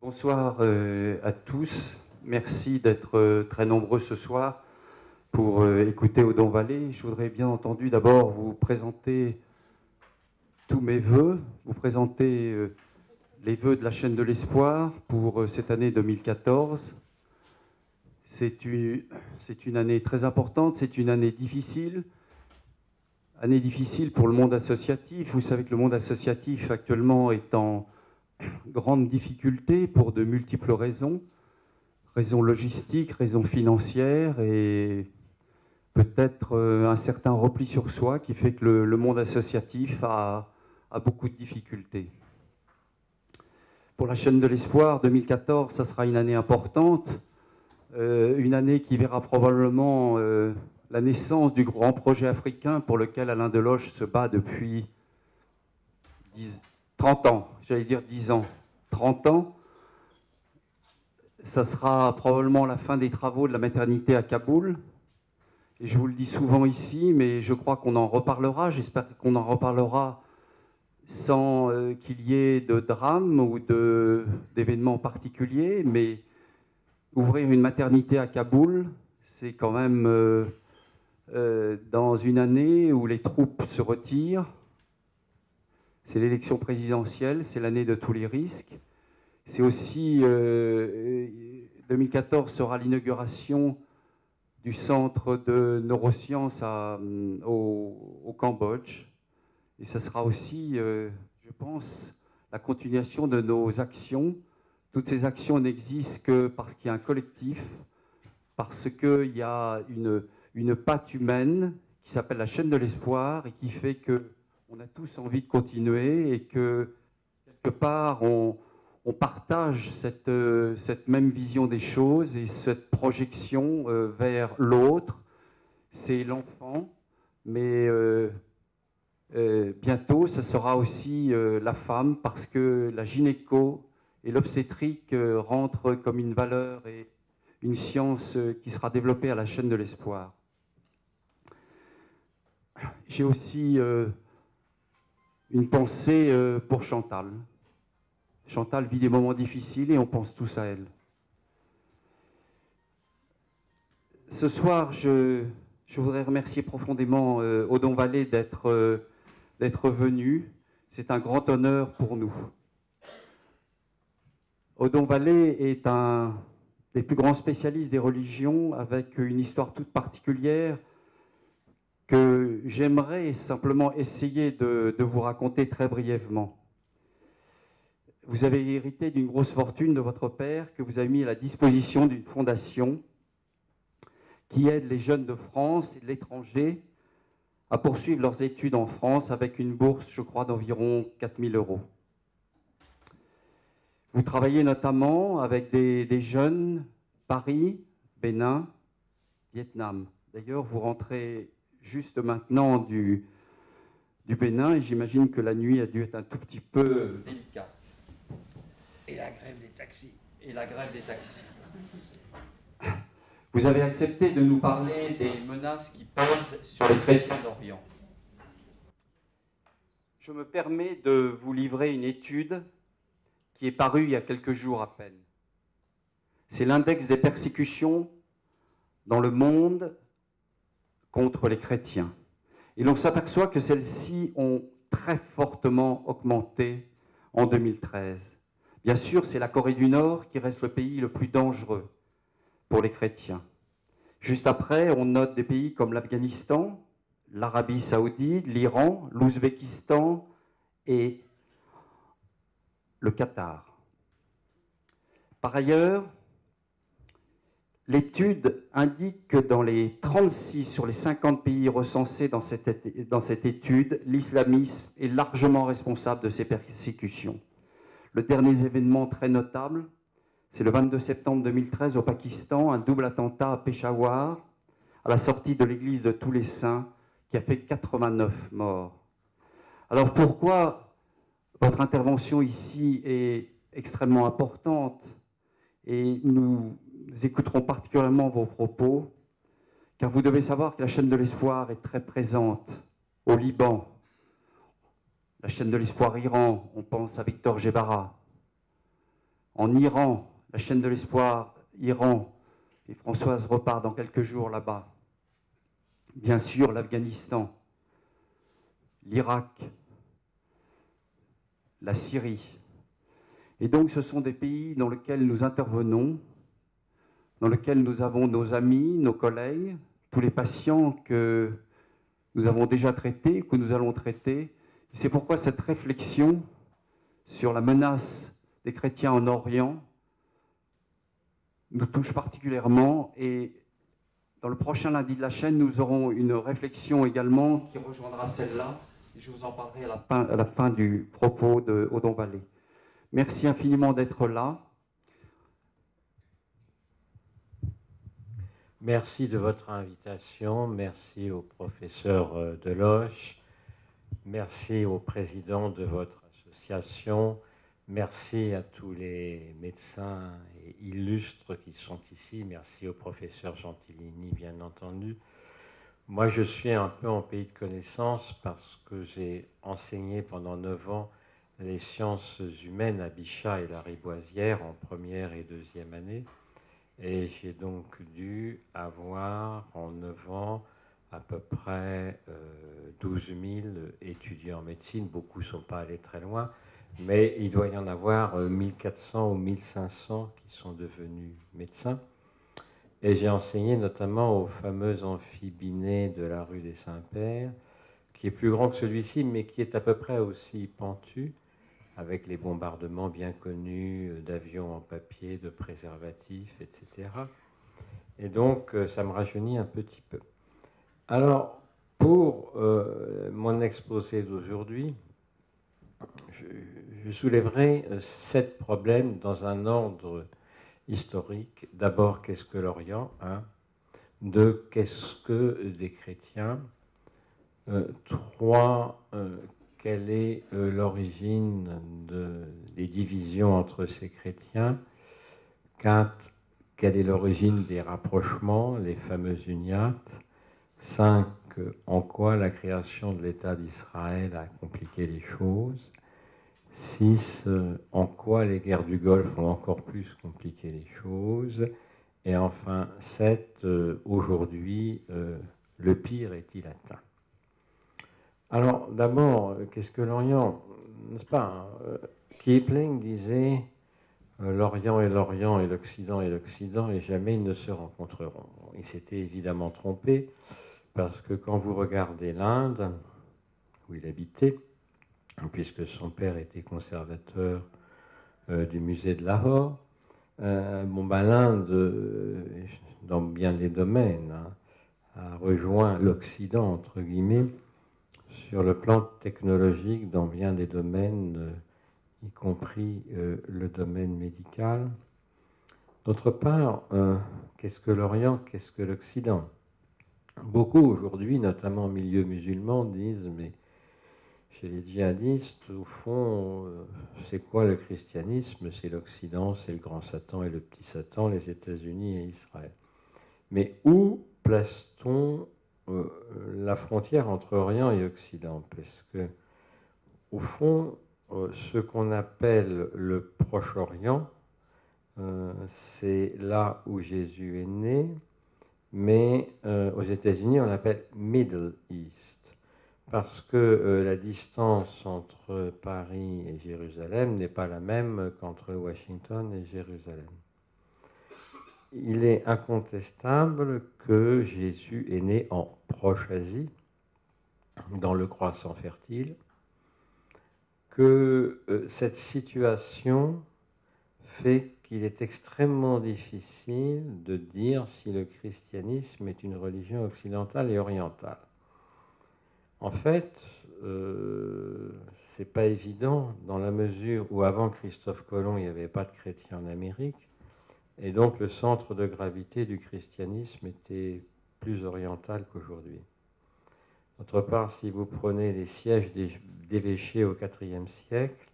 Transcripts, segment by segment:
Bonsoir à tous. Merci d'être très nombreux ce soir pour écouter Odon Vallée. Je voudrais bien entendu d'abord vous présenter tous mes vœux, vous présenter les vœux de la chaîne de l'espoir pour cette année 2014. C'est une année très importante, c'est une année difficile pour le monde associatif. Vous savez que le monde associatif actuellement est en grande difficulté pour de multiples raisons. Raisons logistiques, raisons financières et peut-être un certain repli sur soi qui fait que le monde associatif a beaucoup de difficultés. Pour la chaîne de l'espoir, 2014, ça sera une année importante, une année qui verra probablement la naissance du grand projet africain pour lequel Alain Deloche se bat depuis 30 ans, j'allais dire 10 ans, 30 ans. Ça sera probablement la fin des travaux de la maternité à Kaboul. Et je vous le dis souvent ici, mais je crois qu'on en reparlera. J'espère qu'on en reparlera sans qu'il y ait de drame ou d'événements particuliers. Mais ouvrir une maternité à Kaboul, c'est quand même dans une année où les troupes se retirent. C'est l'élection présidentielle, c'est l'année de tous les risques. C'est aussi, 2014 sera l'inauguration du centre de neurosciences au Cambodge. Et ça sera aussi, je pense, la continuation de nos actions. Toutes ces actions n'existent que parce qu'il y a un collectif, parce qu'il y a une patte humaine qui s'appelle la chaîne de l'espoir et qui fait qu'on a tous envie de continuer et que, quelque part, on partage cette même vision des choses et cette projection vers l'autre. C'est l'enfant, mais bientôt, ce sera aussi la femme, parce que la gynéco et l'obstétrique rentrent comme une valeur et une science qui sera développée à la chaîne de l'espoir. J'ai aussi une pensée pour Chantal. Chantal vit des moments difficiles et on pense tous à elle. Ce soir, je voudrais remercier profondément Odon Vallée d'être venu. C'est un grand honneur pour nous. Odon Vallée est un des plus grands spécialistes des religions, avec une histoire toute particulière que j'aimerais simplement essayer de vous raconter très brièvement. Vous avez hérité d'une grosse fortune de votre père que vous avez mis à la disposition d'une fondation qui aide les jeunes de France et de l'étranger à poursuivre leurs études en France avec une bourse, je crois, d'environ 4 000 €. Vous travaillez notamment avec des jeunes, Paris, Bénin, Vietnam. D'ailleurs, vous rentrez juste maintenant du Bénin et j'imagine que la nuit a dû être un tout petit peu délicate. Et la grève des taxis. Et la grève des taxis. Vous avez accepté de nous parler des menaces qui pèsent sur les chrétiens d'Orient. Je me permets de vous livrer une étude qui est parue il y a quelques jours à peine. C'est l'index des persécutions dans le monde contre les chrétiens. Et l'on s'aperçoit que celles-ci ont très fortement augmenté en 2013. Bien sûr, c'est la Corée du Nord qui reste le pays le plus dangereux pour les chrétiens. Juste après, on note des pays comme l'Afghanistan, l'Arabie saoudite, l'Iran, l'Ouzbékistan et le Qatar. Par ailleurs, l'étude indique que dans les 36 sur les 50 pays recensés dans cette étude, l'islamisme est largement responsable de ces persécutions. Le dernier événement très notable, c'est le 22 septembre 2013 au Pakistan, un double attentat à Peshawar, à la sortie de l'église de Tous les Saints, qui a fait 89 morts. Alors pourquoi votre intervention ici est extrêmement importante et nous écouterons particulièrement vos propos, car vous devez savoir que la chaîne de l'espoir est très présente au Liban. La chaîne de l'espoir Iran, on pense à Victor Gebara. En Iran, la chaîne de l'espoir, Iran, et Françoise repart dans quelques jours là-bas. Bien sûr, l'Afghanistan, l'Irak, la Syrie. Et donc, ce sont des pays dans lesquels nous intervenons, dans lesquels nous avons nos amis, nos collègues, tous les patients que nous avons déjà traités, que nous allons traiter. C'est pourquoi cette réflexion sur la menace des chrétiens en Orient nous touche particulièrement. Et dans le prochain lundi de la chaîne, nous aurons une réflexion également qui rejoindra celle-là. Et je vous en parlerai à la fin du propos de Odon Vallée. Merci infiniment d'être là. Merci de votre invitation. Merci au professeur Deloche. Merci au président de votre association. Merci à tous les médecins et illustres qui sont ici. Merci au professeur Gentilini, bien entendu. Moi, je suis un peu en pays de connaissance parce que j'ai enseigné pendant 9 ans les sciences humaines à Bichat et la Riboisière en première et deuxième année. Et j'ai donc dû avoir en 9 ans à peu près 12 000 étudiants en médecine. Beaucoup ne sont pas allés très loin, mais il doit y en avoir 1400 ou 1500 qui sont devenus médecins. Et j'ai enseigné notamment au fameux amphibiné de la rue des Saints-Pères, qui est plus grand que celui-ci, mais qui est à peu près aussi pentu, avec les bombardements bien connus d'avions en papier, de préservatifs, etc. Et donc, ça me rajeunit un petit peu. Alors, pour mon exposé d'aujourd'hui, je soulèverai 7 problèmes dans un ordre historique. D'abord, qu'est-ce que l'Orient ? 2, qu'est-ce que des chrétiens ? 3, quelle est l'origine des divisions entre ces chrétiens ? 4, quelle est l'origine des rapprochements, les fameux uniates ? 5, en quoi la création de l'État d'Israël a compliqué les choses ? 6, en quoi les guerres du Golfe ont encore plus compliqué les choses ? Et enfin, 7, aujourd'hui, le pire est-il atteint ? Alors, d'abord, qu'est-ce que l'Orient ? N'est-ce pas ? Kipling disait l'Orient est l'Orient et l'Occident est l'Occident et jamais ils ne se rencontreront. Il s'était évidemment trompé parce que quand vous regardez l'Inde, où il habitait, puisque son père était conservateur du musée de Lahore, l'Inde, dans bien des domaines, a rejoint l'Occident, entre guillemets, sur le plan technologique, dans bien des domaines, y compris le domaine médical. D'autre part, qu'est-ce que l'Orient, qu'est-ce que l'Occident ? Beaucoup aujourd'hui, notamment au milieu musulman, disent, mais chez les djihadistes, au fond, c'est quoi le christianisme ? C'est l'Occident, c'est le grand Satan et le petit Satan, les États-Unis et Israël. Mais où place-t-on la frontière entre Orient et Occident ? Parce que, au fond, ce qu'on appelle le Proche-Orient, c'est là où Jésus est né, mais aux États-Unis, on l'appelle Middle East, parce que la distance entre Paris et Jérusalem n'est pas la même qu'entre Washington et Jérusalem. Il est incontestable que Jésus est né en Proche-Asie, dans le croissant fertile, que cette situation fait qu'il est extrêmement difficile de dire si le christianisme est une religion occidentale et orientale. En fait, c'est pas évident dans la mesure où avant Christophe Colomb, il n'y avait pas de chrétiens en Amérique, et donc le centre de gravité du christianisme était plus oriental qu'aujourd'hui. D'autre part, si vous prenez les sièges d'évêchés au IVe siècle,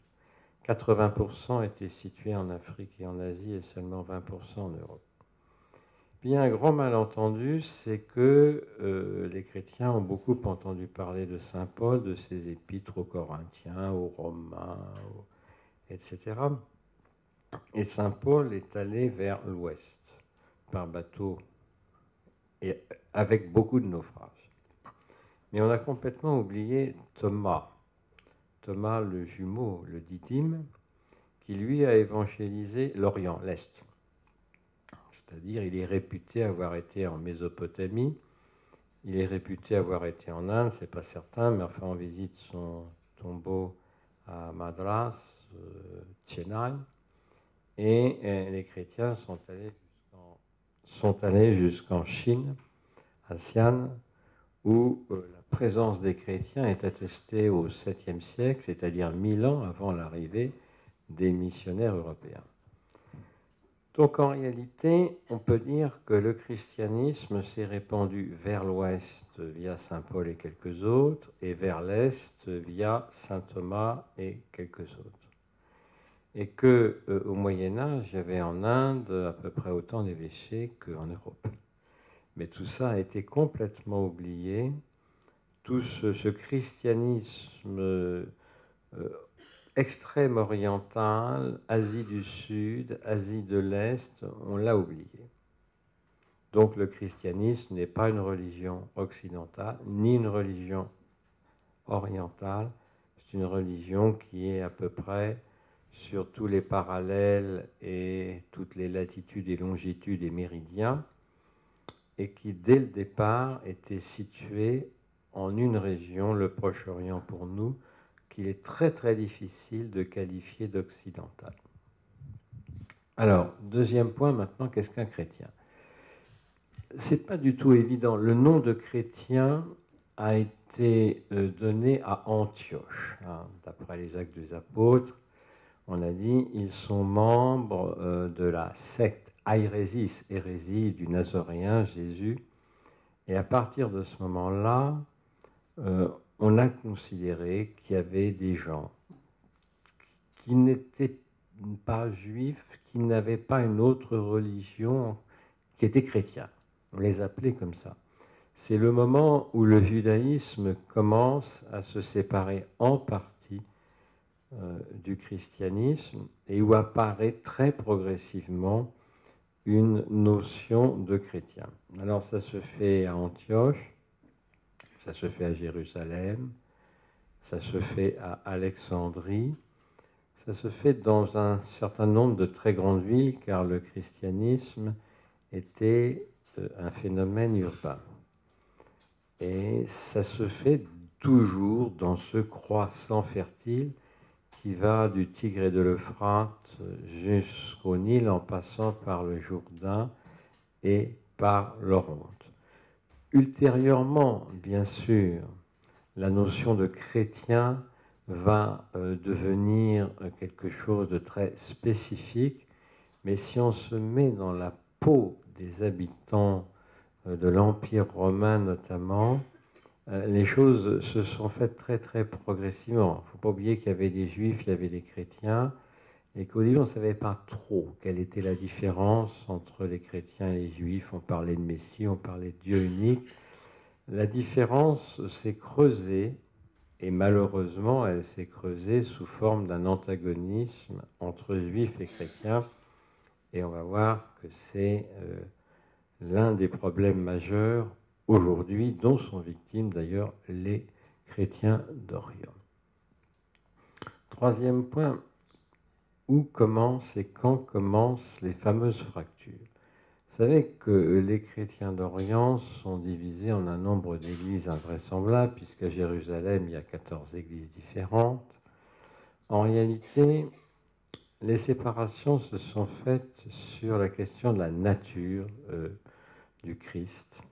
80% étaient situés en Afrique et en Asie et seulement 20% en Europe. Puis il y a un grand malentendu, c'est que les chrétiens ont beaucoup entendu parler de saint Paul, de ses épîtres aux Corinthiens, aux Romains, etc. Et saint Paul est allé vers l'ouest, par bateau, et avec beaucoup de naufrages. Mais on a complètement oublié Thomas, le jumeau, le didyme, qui lui a évangélisé l'Orient, l'Est. C'est-à-dire, il est réputé avoir été en Mésopotamie, il est réputé avoir été en Inde, c'est pas certain, mais enfin, on visite son tombeau à Madras, Chennai, et les chrétiens sont allés jusqu'en Chine, à Xi'an, où la présence des chrétiens est attestée au 7e siècle, c'est-à-dire 1000 ans avant l'arrivée des missionnaires européens. Donc en réalité, on peut dire que le christianisme s'est répandu vers l'ouest via saint Paul et quelques autres, et vers l'est via saint Thomas et quelques autres. Et qu'au Moyen-Âge, il y avait en Inde à peu près autant d'évêchés qu'en Europe. Mais tout ça a été complètement oublié. Tout ce christianisme extrême oriental, Asie du Sud, Asie de l'Est, on l'a oublié. Donc le christianisme n'est pas une religion occidentale, ni une religion orientale. C'est une religion qui est à peu près sur tous les parallèles et toutes les latitudes et longitudes et méridiens, et qui dès le départ était située en une région, le Proche-Orient pour nous, qu'il est très très difficile de qualifier d'occidental. Alors, deuxième point maintenant, qu'est-ce qu'un chrétien? C'est pas du tout évident. Le nom de chrétien a été donné à Antioche, hein, d'après les Actes des Apôtres. On a dit ils sont membres de la secte Airésis, hérésie du Nazoréen Jésus. Et à partir de ce moment-là, on a considéré qu'il y avait des gens qui n'étaient pas juifs, qui n'avaient pas une autre religion, qui étaient chrétiens. On les appelait comme ça. C'est le moment où le judaïsme commence à se séparer en partie du christianisme et où apparaît très progressivement une notion de chrétien. Alors ça se fait à Antioche, ça se fait à Jérusalem, ça se fait à Alexandrie, ça se fait dans un certain nombre de très grandes villes car le christianisme était un phénomène urbain. Et ça se fait toujours dans ce croissant fertile qui va du Tigre et de l'Euphrate jusqu'au Nil en passant par le Jourdain et par l'Oronte. Ultérieurement, bien sûr, la notion de chrétien va devenir quelque chose de très spécifique, mais si on se met dans la peau des habitants de l'Empire romain notamment, les choses se sont faites très très progressivement. Il ne faut pas oublier qu'il y avait des juifs, il y avait des chrétiens, et qu'au début on ne savait pas trop quelle était la différence entre les chrétiens et les juifs. On parlait de Messie, on parlait de Dieu unique. La différence s'est creusée, et malheureusement elle s'est creusée sous forme d'un antagonisme entre juifs et chrétiens, et on va voir que c'est l'un des problèmes majeurs aujourd'hui, dont sont victimes d'ailleurs les chrétiens d'Orient. Troisième point, où commencent et quand commencent les fameuses fractures? Vous savez que les chrétiens d'Orient sont divisés en un nombre d'églises invraisemblables, puisqu'à Jérusalem, il y a 14 églises différentes. En réalité, les séparations se sont faites sur la question de la nature du Christ.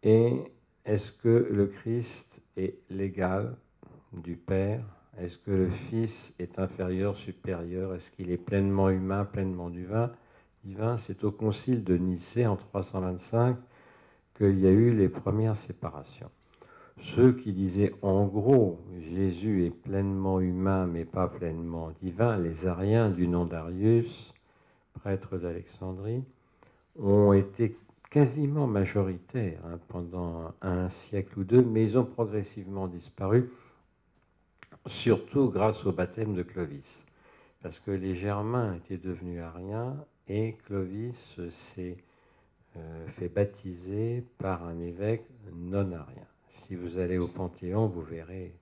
Et est-ce que le Christ est l'égal du Père? Est-ce que le Fils est inférieur, supérieur? Est-ce qu'il est pleinement humain, pleinement divin? C'est au concile de Nicée en 325 qu'il y a eu les premières séparations. Ceux qui disaient en gros Jésus est pleinement humain mais pas pleinement divin, les Ariens du nom d'Arius, prêtre d'Alexandrie, ont été quasiment majoritaires pendant un siècle ou deux, mais ils ont progressivement disparu, surtout grâce au baptême de Clovis. parce que les Germains étaient devenus ariens et Clovis s'est fait baptiser par un évêque non-arien. Si vous allez au Panthéon, vous verrez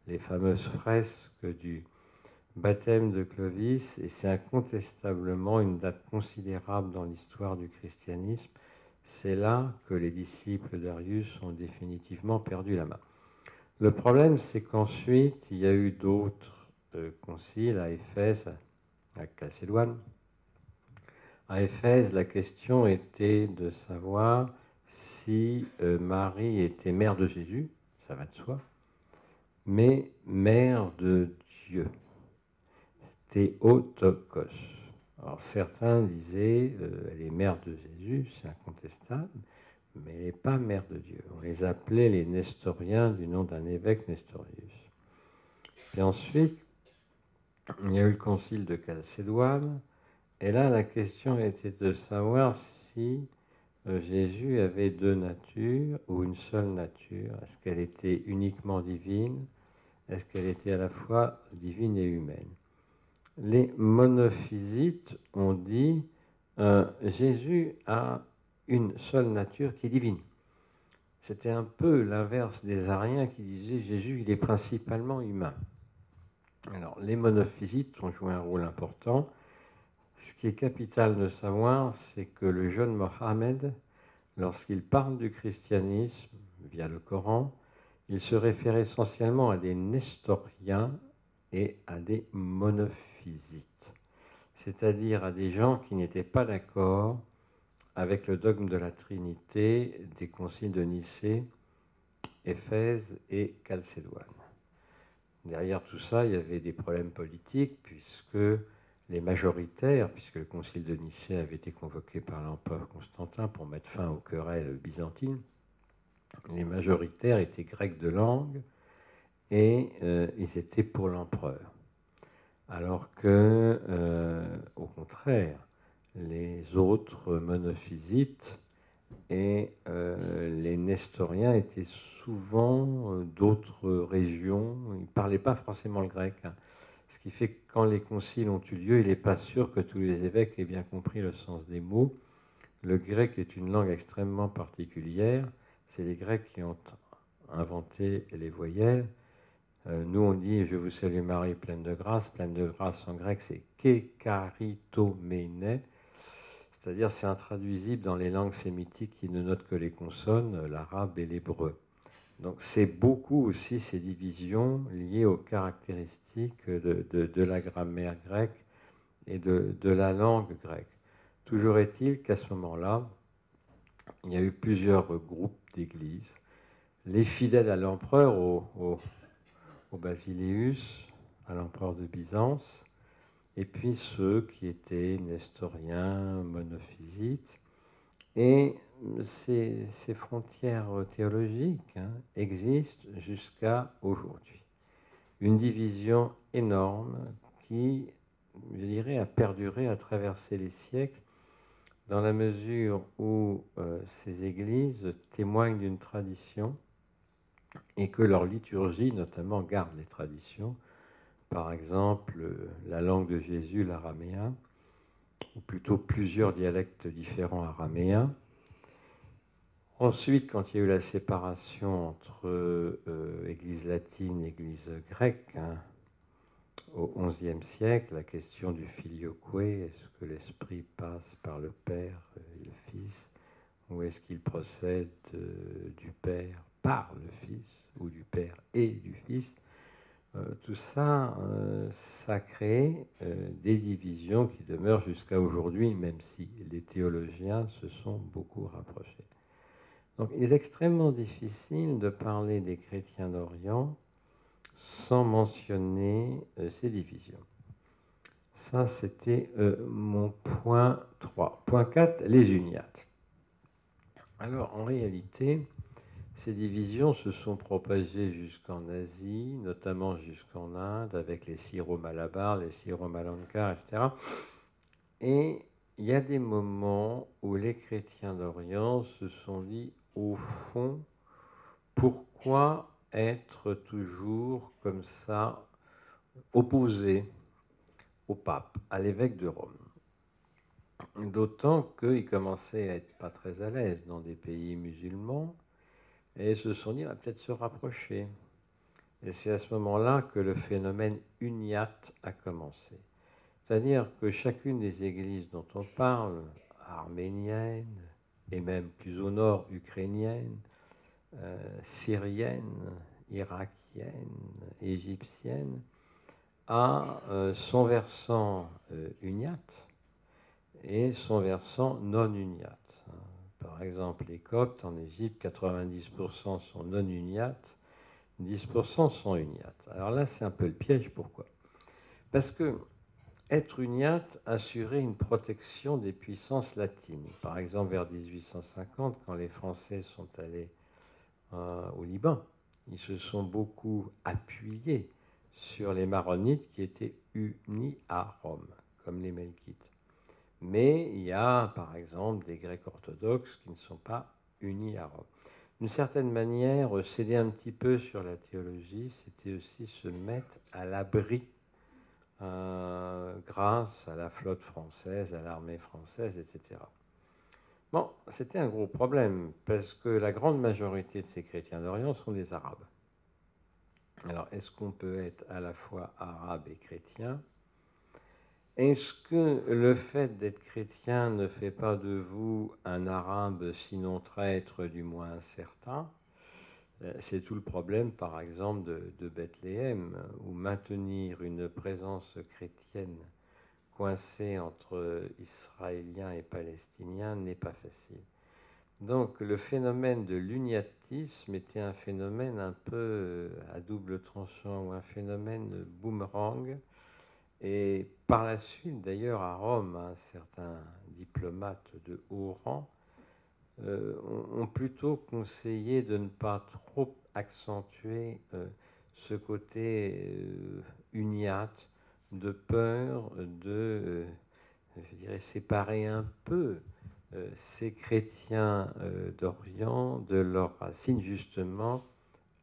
les fameuses fresques du baptême de Clovis, et c'est incontestablement une date considérable dans l'histoire du christianisme. C'est là que les disciples d'Arius ont définitivement perdu la main. Le problème, c'est qu'ensuite, il y a eu d'autres conciles à Éphèse, à Chalcédoine. À Éphèse, la question était de savoir si Marie était mère de Jésus, ça va de soi, mais mère de Dieu. Théotokos. Alors certains disaient, elle est mère de Jésus, c'est incontestable, mais elle n'est pas mère de Dieu. On les appelait les Nestoriens du nom d'un évêque Nestorius. Et ensuite, il y a eu le concile de Chalcédoine, et là la question était de savoir si Jésus avait deux natures ou une seule nature. Est-ce qu'elle était uniquement divine? Est-ce qu'elle était à la fois divine et humaine? Les monophysites ont dit Jésus a une seule nature qui est divine. C'était un peu l'inverse des ariens qui disaient Jésus, il est principalement humain. Alors, les monophysites ont joué un rôle important. Ce qui est capital de savoir, c'est que le jeune Mohammed, lorsqu'il parle du christianisme via le Coran, il se réfère essentiellement à des nestoriens et à des monophysites, c'est-à-dire à des gens qui n'étaient pas d'accord avec le dogme de la Trinité des conciles de Nicée, Éphèse et Chalcédoine. Derrière tout ça, il y avait des problèmes politiques, puisque les majoritaires, puisque le concile de Nicée avait été convoqué par l'empereur Constantin pour mettre fin aux querelles byzantines, les majoritaires étaient grecs de langue et ils étaient pour l'empereur. Alors que, au contraire, les autres monophysites et les nestoriens étaient souvent d'autres régions. Ils ne parlaient pas forcément le grec. Ce qui fait que quand les conciles ont eu lieu, il n'est pas sûr que tous les évêques aient bien compris le sens des mots. Le grec est une langue extrêmement particulière. C'est les Grecs qui ont inventé les voyelles. Nous, on dit « Je vous salue Marie, pleine de grâce ». Pleine de grâce en grec, c'est « kekaritomene », c'est-à-dire c'est intraduisible dans les langues sémitiques qui ne notent que les consonnes, l'arabe et l'hébreu. Donc c'est beaucoup aussi ces divisions liées aux caractéristiques de la grammaire grecque et de la langue grecque. Toujours est-il qu'à ce moment-là, il y a eu plusieurs groupes d'églises. Les fidèles à l'empereur, au Basileus, à l'empereur de Byzance, et puis ceux qui étaient nestoriens, monophysites. Et ces frontières théologiques existent jusqu'à aujourd'hui. Une division énorme qui, je dirais, a perduré, a traversé les siècles, dans la mesure où ces églises témoignent d'une tradition et que leur liturgie, notamment, garde les traditions. Par exemple, la langue de Jésus, l'araméen, ou plutôt plusieurs dialectes différents araméens. Ensuite, quand il y a eu la séparation entre Église latine et Église grecque, au XIe siècle, la question du filioque, est-ce que l'Esprit passe par le Père et le Fils, ou est-ce qu'il procède du Père par le Fils, ou du Père et du Fils? Tout ça, ça a créé des divisions qui demeurent jusqu'à aujourd'hui, même si les théologiens se sont beaucoup rapprochés. Donc il est extrêmement difficile de parler des chrétiens d'Orient sans mentionner ces divisions. Ça, c'était mon point 3. Point 4, les uniates. Alors, en réalité, ces divisions se sont propagées jusqu'en Asie, notamment jusqu'en Inde, avec les Syro-Malabars, les Syro-Malankars, etc. Et il y a des moments où les chrétiens d'Orient se sont dit, au fond, pourquoi être toujours comme ça opposés? au pape, à l'évêque de Rome. D'autant qu'ils commençaient à être pas très à l'aise dans des pays musulmans et se sont dit, on va peut-être se rapprocher. Et c'est à ce moment-là que le phénomène uniate a commencé. C'est-à-dire que chacune des églises dont on parle, arménienne, et même plus au nord, ukrainienne, syrienne, irakienne, égyptienne, a son versant uniate et son versant non uniate. Par exemple, les Coptes en Égypte, 90% sont non uniates, 10% sont uniates. Alors là, c'est un peu le piège. Pourquoi? Parce que être uniate assurait une protection des puissances latines. Par exemple, vers 1850, quand les Français sont allés au Liban, ils se sont beaucoup appuyés sur les Maronites qui étaient unis à Rome, comme les Melkites. Mais il y a, par exemple, des Grecs orthodoxes qui ne sont pas unis à Rome. D'une certaine manière, céder un petit peu sur la théologie, c'était aussi se mettre à l'abri grâce à la flotte française, à l'armée française, etc. Bon, c'était un gros problème, parce que la grande majorité de ces chrétiens d'Orient sont des Arabes. Alors, est-ce qu'on peut être à la fois arabe et chrétien? Est-ce que le fait d'être chrétien ne fait pas de vous un arabe, sinon traître, du moins incertain? C'est tout le problème, par exemple, de Bethléem, où maintenir une présence chrétienne coincée entre Israéliens et Palestiniens n'est pas facile. Donc le phénomène de l'uniatisme était un phénomène un peu à double tranchant, ou un phénomène boomerang. Et par la suite, d'ailleurs, à Rome, certains diplomates de haut rang ont plutôt conseillé de ne pas trop accentuer ce côté uniate, de peur de, je dirais, séparer un peu ces chrétiens d'Orient de leurs racines justement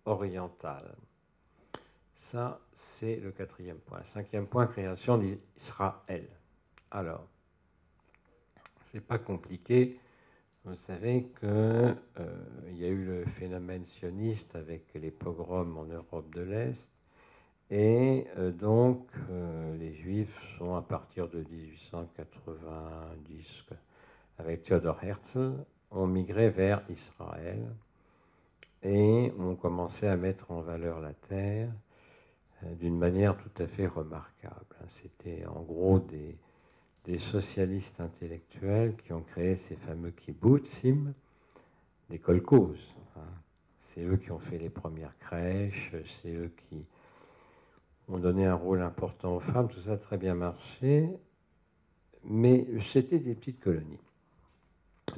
orientales. Ça, c'est le 4e point. 5e point, création d'Israël. Alors, c'est pas compliqué. Vous savez qu'il y a eu le phénomène sioniste avec les pogroms en Europe de l'Est. Et donc, les Juifs sont, à partir de 1890, avec Theodor Herzl, ont migré vers Israël et ont commencé à mettre en valeur la terre d'une manière tout à fait remarquable. C'était en gros des socialistes intellectuels qui ont créé ces fameux kibbutzim, des kolkhozes. C'est eux qui ont fait les premières crèches, c'est eux qui ont donné un rôle important aux femmes, tout ça a très bien marché, mais c'était des petites colonies.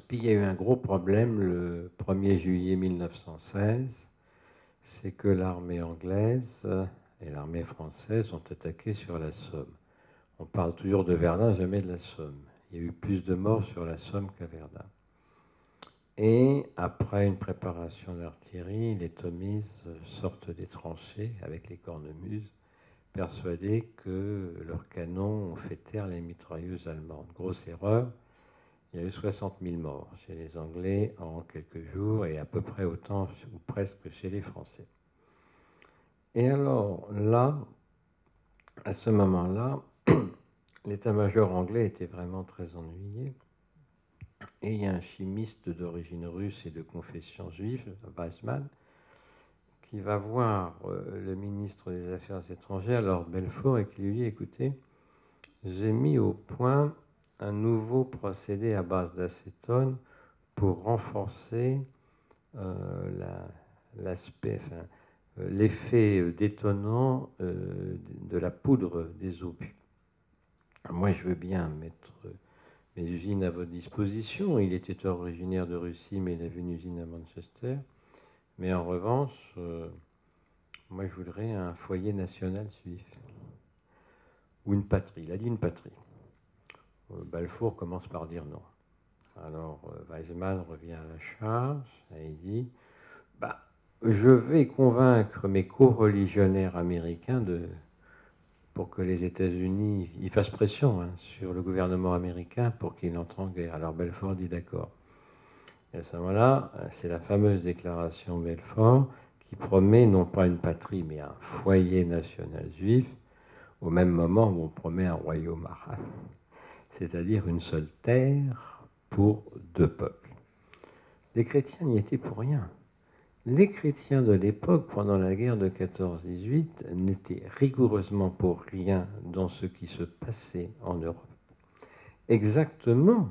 Puis il y a eu un gros problème le 1er juillet 1916, c'est que l'armée anglaise et l'armée française ont attaqué sur la Somme. On parle toujours de Verdun, jamais de la Somme. Il y a eu plus de morts sur la Somme qu'à Verdun. Et après une préparation d'artillerie, les Tommies sortent des tranchées avec les cornemuses, persuadés que leurs canons ont fait taire les mitrailleuses allemandes. Grosse erreur. Il y a eu 60 000 morts chez les Anglais en quelques jours et à peu près autant ou presque chez les Français. Et alors là, à ce moment-là, l'état-major anglais était vraiment très ennuyé. Et il y a un chimiste d'origine russe et de confession juive, Weizmann, qui va voir le ministre des Affaires étrangères, Lord Balfour, et qui lui dit, écoutez, j'ai mis au point un nouveau procédé à base d'acétone pour renforcer l'effet détonnant de la poudre des obus. Moi, je veux bien mettre mes usines à votre disposition. Il était originaire de Russie, mais il avait une usine à Manchester. Mais en revanche, moi, je voudrais un foyer national juif. Ou une patrie. Il a dit une patrie. Balfour commence par dire non. Alors, Weizmann revient à la charge et il dit je vais convaincre mes co-religionnaires américains de pour que les États-Unis ils fassent pression sur le gouvernement américain pour qu'il entre en guerre. Alors Belfort dit d'accord. Et à ce moment-là, c'est la fameuse déclaration Belfort qui promet non pas une patrie, mais un foyer national juif, au même moment où on promet un royaume arabe, c'est-à-dire une seule terre pour deux peuples. Les chrétiens n'y étaient pour rien. Les chrétiens de l'époque, pendant la guerre de 14-18, n'étaient rigoureusement pour rien dans ce qui se passait en Europe. Exactement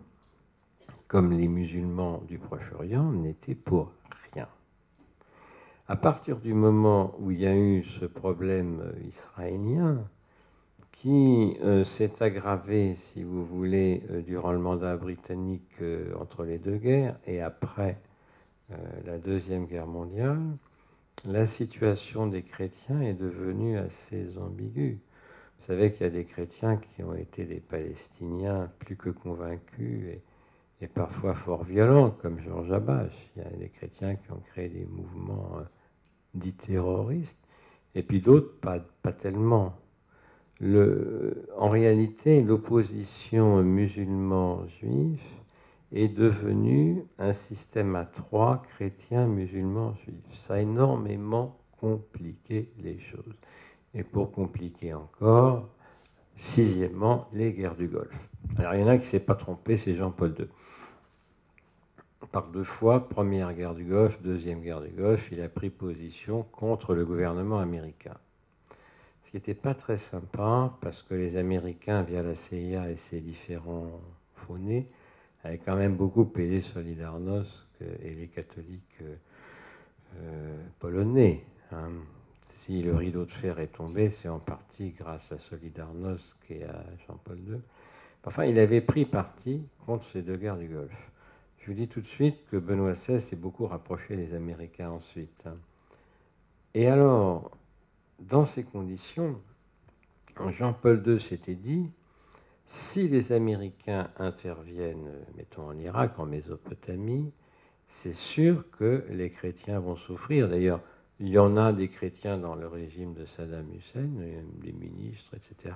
comme les musulmans du Proche-Orient n'étaient pour rien. À partir du moment où il y a eu ce problème israélien, qui s'est aggravé, si vous voulez, durant le mandat britannique entre les deux guerres et après la Deuxième Guerre mondiale, la situation des chrétiens est devenue assez ambiguë. Vous savez qu'il y a des chrétiens qui ont été des Palestiniens plus que convaincus et parfois fort violents, comme Georges Habash. Il y a des chrétiens qui ont créé des mouvements dits terroristes, et puis d'autres pas tellement. En réalité, l'opposition musulman-juif est devenue un système à trois, chrétiens, musulmans, juifs. Ça a énormément compliqué les choses. Et pour compliquer encore, sixièmement, les guerres du Golfe. Alors il y en a qui ne s'est pas trompé, c'est Jean-Paul II. Par deux fois, première guerre du Golfe, deuxième guerre du Golfe, il a pris position contre le gouvernement américain. Ce qui n'était pas très sympa, parce que les Américains, via la CIA et ses différents faux-nés, avaient quand même beaucoup aidé Solidarność et les catholiques polonais. Si le rideau de fer est tombé, c'est en partie grâce à Solidarność et à Jean-Paul II. Enfin, il avait pris parti contre ces deux guerres du Golfe. Je vous dis tout de suite que Benoît XVI s'est beaucoup rapproché des Américains ensuite. Et alors, dans ces conditions, Jean-Paul II s'était dit, si les Américains interviennent, mettons en Irak, en Mésopotamie, c'est sûr que les chrétiens vont souffrir. D'ailleurs, il y en a des chrétiens dans le régime de Saddam Hussein, des ministres, etc.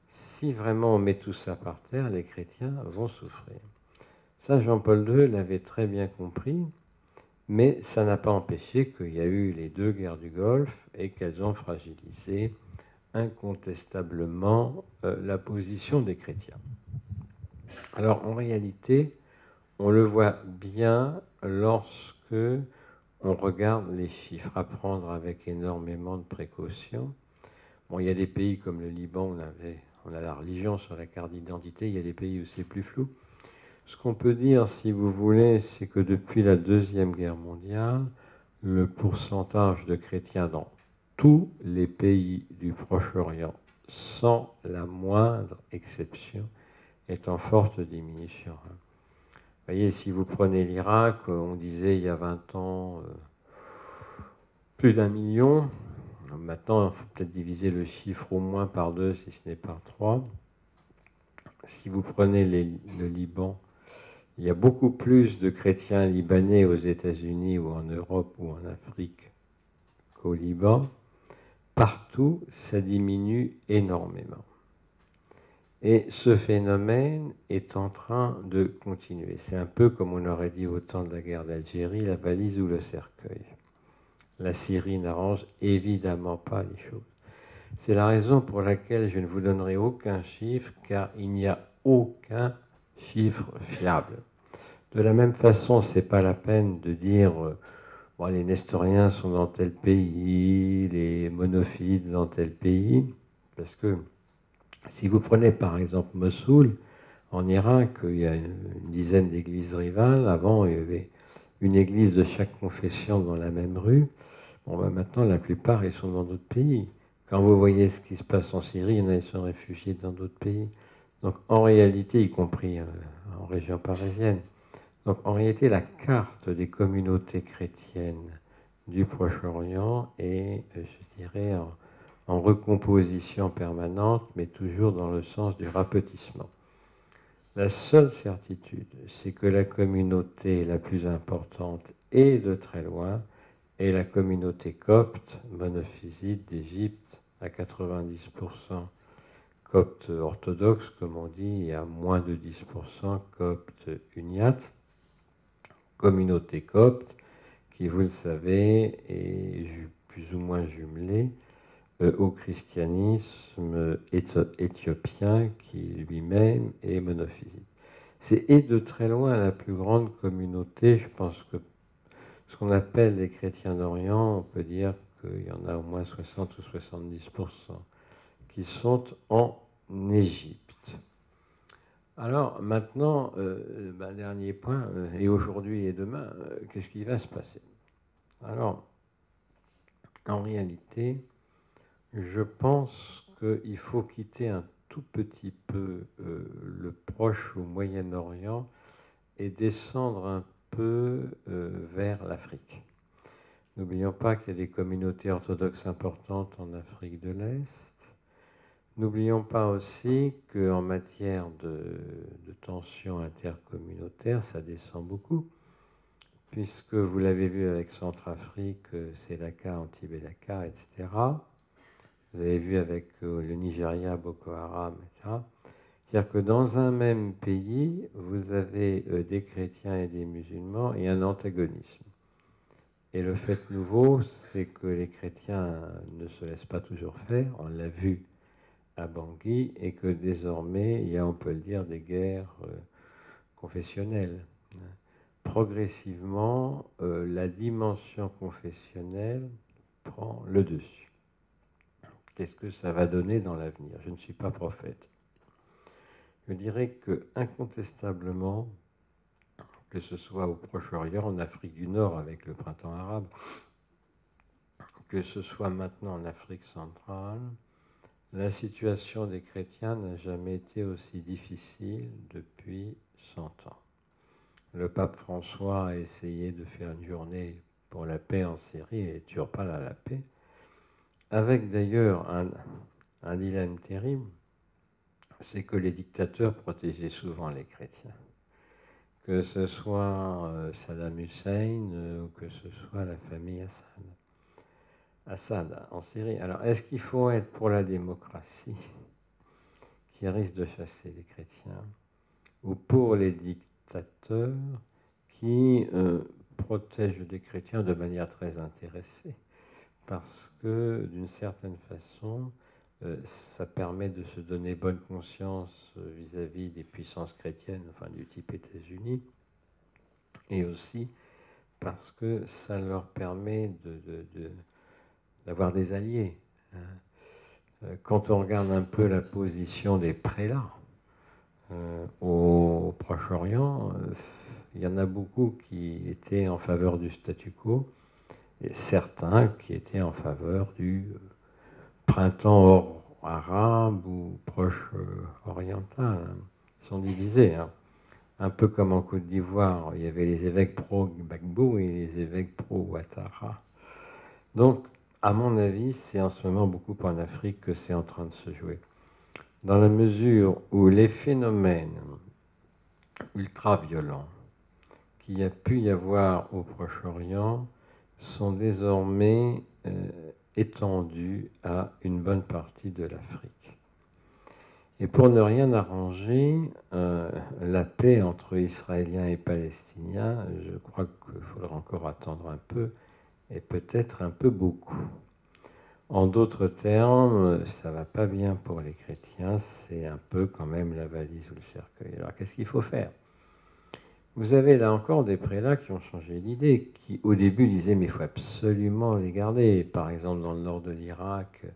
Si vraiment on met tout ça par terre, les chrétiens vont souffrir. Ça, Jean-Paul II l'avait très bien compris, mais ça n'a pas empêché qu'il y a eu les deux guerres du Golfe et qu'elles ont fragilisé incontestablement la position des chrétiens. Alors, en réalité, on le voit bien lorsque on regarde les chiffres, à prendre avec énormément de précautions. Bon, il y a des pays comme le Liban, on a la religion sur la carte d'identité, il y a des pays où c'est plus flou. Ce qu'on peut dire, si vous voulez, c'est que depuis la Deuxième Guerre mondiale, le pourcentage de chrétiens dans tous les pays du Proche-Orient, sans la moindre exception, est en forte diminution. Vous voyez, si vous prenez l'Irak, on disait il y a 20 ans plus d'1 million. Maintenant, il faut peut-être diviser le chiffre au moins par 2, si ce n'est par 3. Si vous prenez le Liban, il y a beaucoup plus de chrétiens libanais aux États-Unis ou en Europe ou en Afrique qu'au Liban. Partout, ça diminue énormément. Et ce phénomène est en train de continuer. C'est un peu comme on aurait dit au temps de la guerre d'Algérie, la valise ou le cercueil. La Syrie n'arrange évidemment pas les choses. C'est la raison pour laquelle je ne vous donnerai aucun chiffre, car il n'y a aucun chiffre fiable. De la même façon, ce n'est pas la peine de dire bon, les nestoriens sont dans tel pays, les monophytes dans tel pays, parce que si vous prenez par exemple Mossoul, en Irak, il y a une dizaine d'églises rivales. Avant, il y avait une église de chaque confession dans la même rue. Bon, ben maintenant, la plupart, ils sont dans d'autres pays. Quand vous voyez ce qui se passe en Syrie, il y en a qui sont réfugiés dans d'autres pays. Donc, en réalité, y compris en région parisienne. Donc, en réalité, la carte des communautés chrétiennes du Proche-Orient est, je dirais, en recomposition permanente, mais toujours dans le sens du rapetissement. La seule certitude, c'est que la communauté la plus importante et de très loin est la communauté copte, monophysite d'Égypte, à 90% coptes orthodoxes, comme on dit, et à moins de 10% coptes uniates. Communauté copte qui, vous le savez, est plus ou moins jumelée au christianisme éthiopien qui lui-même est monophysite. C'est de très loin la plus grande communauté, je pense que ce qu'on appelle les chrétiens d'Orient, on peut dire qu'il y en a au moins 60 ou 70% qui sont en Égypte. Alors maintenant, dernier point, et aujourd'hui et demain, qu'est-ce qui va se passer? Alors, en réalité, je pense qu'il faut quitter un tout petit peu le Proche ou Moyen-Orient et descendre un peu vers l'Afrique. N'oublions pas qu'il y a des communautés orthodoxes importantes en Afrique de l'Est. N'oublions pas aussi qu'en matière de tensions intercommunautaires, ça descend beaucoup, puisque vous l'avez vu avec Centrafrique, Selaka, Anti-Belaka, etc. Vous avez vu avec le Nigeria, Boko Haram, etc. C'est-à-dire que dans un même pays, vous avez des chrétiens et des musulmans et un antagonisme. Et le fait nouveau, c'est que les chrétiens ne se laissent pas toujours faire, on l'a vu à Bangui, et que désormais, il y a, on peut le dire, des guerres confessionnelles. Progressivement, la dimension confessionnelle prend le dessus. Qu'est-ce que ça va donner dans l'avenir? Je ne suis pas prophète. Je dirais que, incontestablement, que ce soit au Proche-Orient, en Afrique du Nord avec le printemps arabe, que ce soit maintenant en Afrique centrale, la situation des chrétiens n'a jamais été aussi difficile depuis 100 ans. Le pape François a essayé de faire une journée pour la paix en Syrie et toujours pas la paix, avec d'ailleurs un dilemme terrible, c'est que les dictateurs protégeaient souvent les chrétiens. Que ce soit Saddam Hussein ou que ce soit la famille Assad en Syrie. Alors, est-ce qu'il faut être pour la démocratie qui risque de chasser les chrétiens ou pour les dictateurs qui protègent les chrétiens de manière très intéressée? Parce que, d'une certaine façon, ça permet de se donner bonne conscience vis-à-vis des puissances chrétiennes, enfin du type États-Unis, et aussi parce que ça leur permet d'avoir des alliés. Quand on regarde un peu la position des prélats au Proche-Orient, il y en a beaucoup qui étaient en faveur du statu quo et certains qui étaient en faveur du printemps arabe ou proche-oriental. Ils sont divisés. Un peu comme en Côte d'Ivoire, il y avait les évêques pro-Gbagbo et les évêques pro-Ouattara. Donc, à mon avis, c'est en ce moment beaucoup en Afrique que c'est en train de se jouer. Dans la mesure où les phénomènes ultra-violents qu'il y a pu y avoir au Proche-Orient sont désormais étendus à une bonne partie de l'Afrique. Et pour ne rien arranger, la paix entre Israéliens et Palestiniens, je crois qu'il faudra encore attendre un peu, et peut-être un peu beaucoup. En d'autres termes, ça ne va pas bien pour les chrétiens, c'est un peu quand même la valise ou le cercueil. Alors qu'est-ce qu'il faut faire? Vous avez là encore des prélats qui ont changé d'idée, qui au début disaient mais il faut absolument les garder. Par exemple, dans le nord de l'Irak,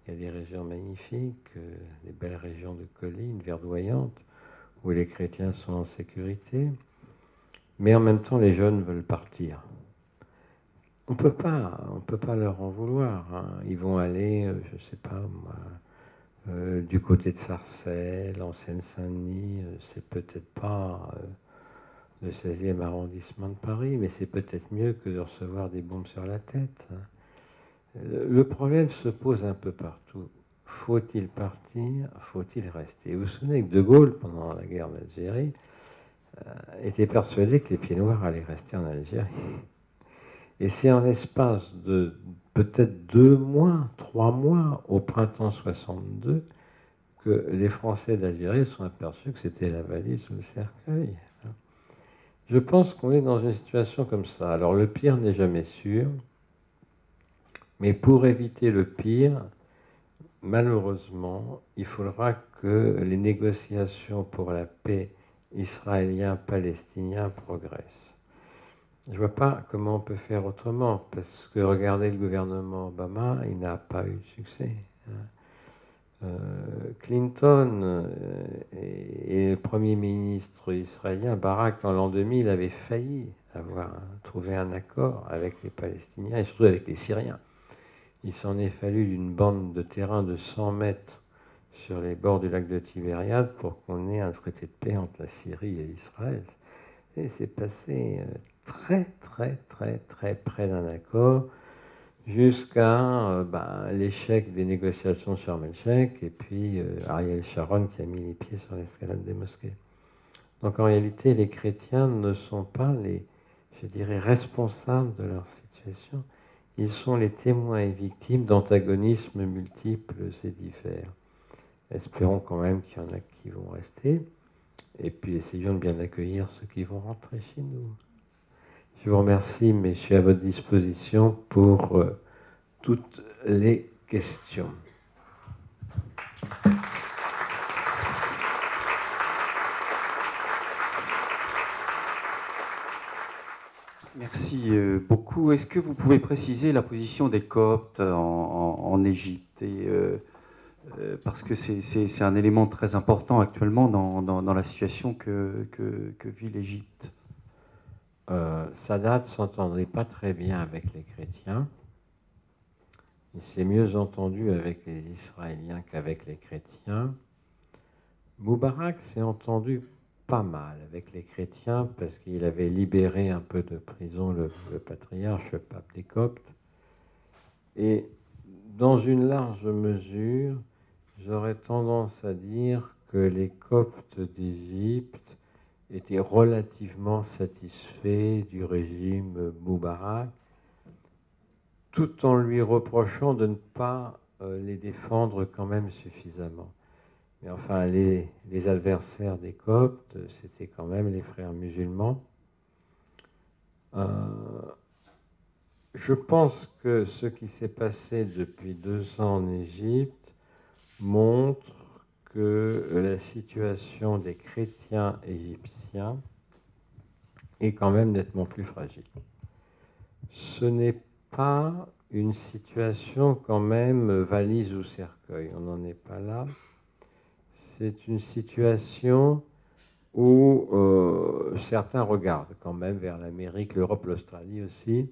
il y a des régions magnifiques, des belles régions de collines verdoyantes, où les chrétiens sont en sécurité. Mais en même temps, les jeunes veulent partir. On peut pas leur en vouloir. Ils vont aller, je ne sais pas moi, du côté de Sarcelles, en Seine-Saint-Denis, c'est peut-être pas le 16e arrondissement de Paris, mais c'est peut-être mieux que de recevoir des bombes sur la tête. Le problème se pose un peu partout. Faut-il partir? Faut-il rester? Vous vous souvenez que De Gaulle, pendant la guerre d'Algérie, était persuadé que les Pieds Noirs allaient rester en Algérie. Et c'est en l'espace de peut-être 2 mois, 3 mois, au printemps 62, que les Français d'Algérie se sont aperçus que c'était la valise ou le cercueil. Je pense qu'on est dans une situation comme ça. Alors le pire n'est jamais sûr, mais pour éviter le pire, malheureusement, il faudra que les négociations pour la paix israélien-palestinien progressent. Je ne vois pas comment on peut faire autrement, parce que regardez le gouvernement Obama, il n'a pas eu de succès. Clinton et le Premier ministre israélien, Barak, en l'an 2000, avait failli avoir trouvé un accord avec les Palestiniens et surtout avec les Syriens. Il s'en est fallu d'une bande de terrain de 100 mètres sur les bords du lac de Tibériade pour qu'on ait un traité de paix entre la Syrie et Israël. Et c'est passé très près d'un accord jusqu'à l'échec des négociations sur Sharm el-Sheikh et puis Ariel Sharon qui a mis les pieds sur l'escalade des mosquées. Donc en réalité, les chrétiens ne sont pas les, je dirais, responsables de leur situation. Ils sont les témoins et victimes d'antagonismes multiples et divers. Espérons quand même qu'il y en a qui vont rester. Et puis essayons de bien accueillir ceux qui vont rentrer chez nous. Je vous remercie, mais je suis à votre disposition pour toutes les questions. Merci beaucoup. Est-ce que vous pouvez préciser la position des Coptes en Égypte parce que c'est un élément très important actuellement dans la situation que vit l'Égypte. Sadat ne s'entendait pas très bien avec les chrétiens. Il s'est mieux entendu avec les Israéliens qu'avec les chrétiens. Moubarak s'est entendu pas mal avec les chrétiens parce qu'il avait libéré un peu de prison le patriarche, le pape des Coptes. Et dans une large mesure, j'aurais tendance à dire que les Coptes d'Égypte étaient relativement satisfaits du régime Moubarak, tout en lui reprochant de ne pas les défendre quand même suffisamment. Mais enfin, les adversaires des Coptes, c'était quand même les frères musulmans. Je pense que ce qui s'est passé depuis 2 ans en Égypte montre que la situation des chrétiens égyptiens est quand même nettement plus fragile. Ce n'est pas une situation quand même valise ou cercueil, on n'en est pas là. C'est une situation où certains regardent quand même vers l'Amérique, l'Europe, l'Australie aussi,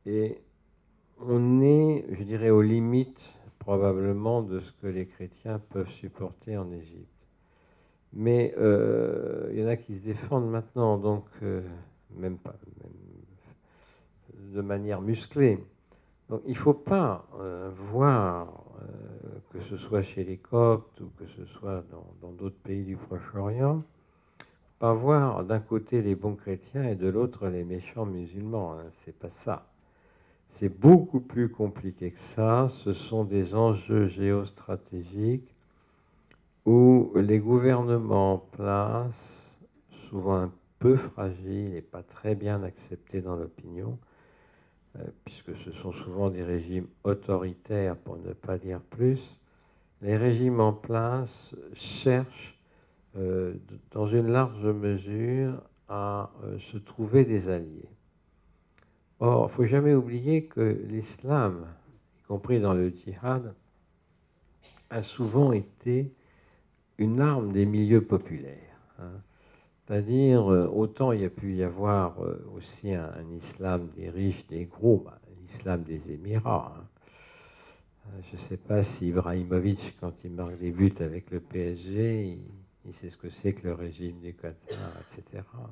et on est, je dirais, aux limites probablement de ce que les chrétiens peuvent supporter en Égypte. Mais il y en a qui se défendent maintenant, donc même de manière musclée. Donc il ne faut pas voir, que ce soit chez les Coptes ou que ce soit dans d'autres pays du Proche-Orient, pas voir d'un côté les bons chrétiens et de l'autre les méchants musulmans. Hein, c'est pas ça. C'est beaucoup plus compliqué que ça. Ce sont des enjeux géostratégiques où les gouvernements en place, souvent un peu fragiles et pas très bien acceptés dans l'opinion, puisque ce sont souvent des régimes autoritaires, pour ne pas dire plus, les régimes en place cherchent, dans une large mesure, à se trouver des alliés. Or, il ne faut jamais oublier que l'islam, y compris dans le djihad, a souvent été une arme des milieux populaires. Hein. C'est-à-dire, autant il y a pu y avoir aussi un islam des riches, des gros, l'islam des Émirats. Hein. Je ne sais pas si Ibrahimovic, quand il marque des buts avec le PSG, il sait ce que c'est que le régime du Qatar, etc. Hein.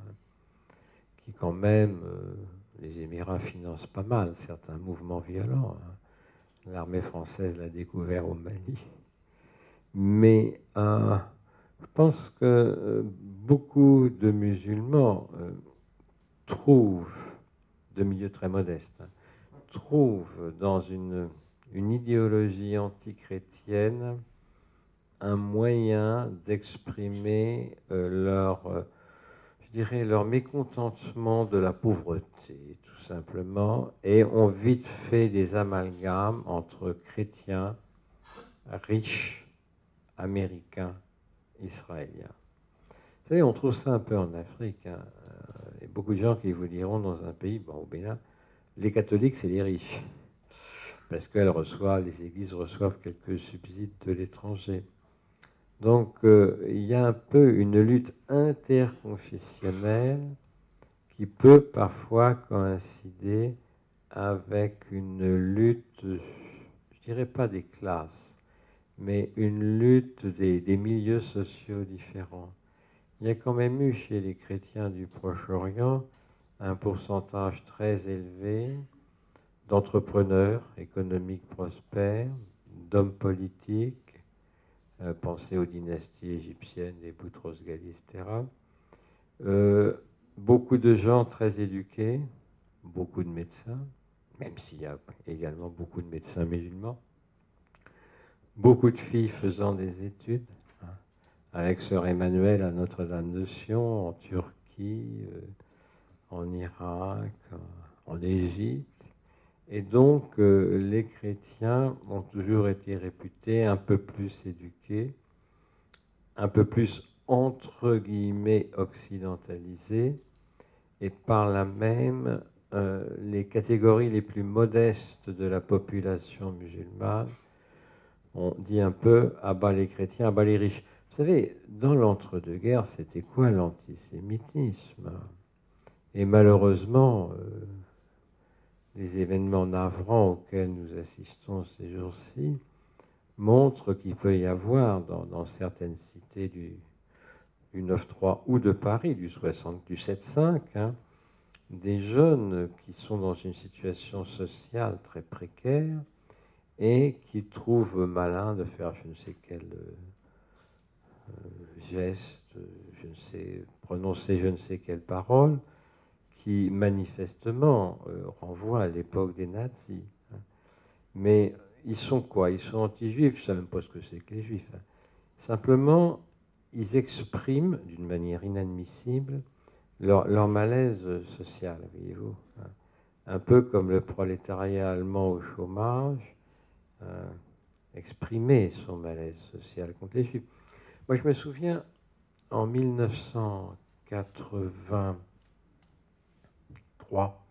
Qui quand même, les Émirats financent pas mal certains mouvements violents. Hein. L'armée française l'a découvert au Mali. Mais je pense que beaucoup de musulmans trouvent de milieu très modeste, hein, trouvent dans une idéologie antichrétienne un moyen d'exprimer je dirais, leur mécontentement de la pauvreté, tout simplement, et ont vite fait des amalgames entre chrétiens, riches, américains, israéliens. Vous savez, on trouve ça un peu en Afrique. Hein. Il y a beaucoup de gens qui vous diront dans un pays, bon, au Bénin, les catholiques, c'est les riches, parce que les églises reçoivent quelques subsides de l'étranger. Donc, il y a un peu une lutte interconfessionnelle qui peut parfois coïncider avec une lutte, je dirais pas des classes, mais une lutte des milieux sociaux différents. Il y a quand même eu chez les chrétiens du Proche-Orient un pourcentage très élevé d'entrepreneurs économiques prospères, d'hommes politiques, pensez aux dynasties égyptiennes, des Boutros-Ghali, etc. Beaucoup de gens très éduqués, beaucoup de médecins, même s'il y a également beaucoup de médecins musulmans, beaucoup de filles faisant des études, hein, avec Sœur Emmanuel à Notre-Dame de Sion, en Turquie, en Irak, en Égypte. Et donc, les chrétiens ont toujours été réputés un peu plus éduqués, un peu plus, entre guillemets, occidentalisés, et par là même, les catégories les plus modestes de la population musulmane ont dit un peu « à bas les chrétiens, à bas les riches ». Vous savez, dans l'entre-deux-guerres, c'était quoi l'antisémitisme? Et malheureusement, les événements navrants auxquels nous assistons ces jours-ci montrent qu'il peut y avoir dans certaines cités du 9-3 ou de Paris, du 7-5, hein, des jeunes qui sont dans une situation sociale très précaire et qui trouvent malin de faire je ne sais quel geste, prononcer je ne sais quelle parole, qui manifestement renvoie à l'époque des nazis. Mais ils sont quoi? Ils sont anti-juifs, je ne sais même pas ce que c'est que les juifs. Hein. Simplement, ils expriment d'une manière inadmissible leur malaise social, voyez-vous. Hein. Un peu comme le prolétariat allemand au chômage exprimait son malaise social contre les juifs. Moi, je me souviens, en 1983,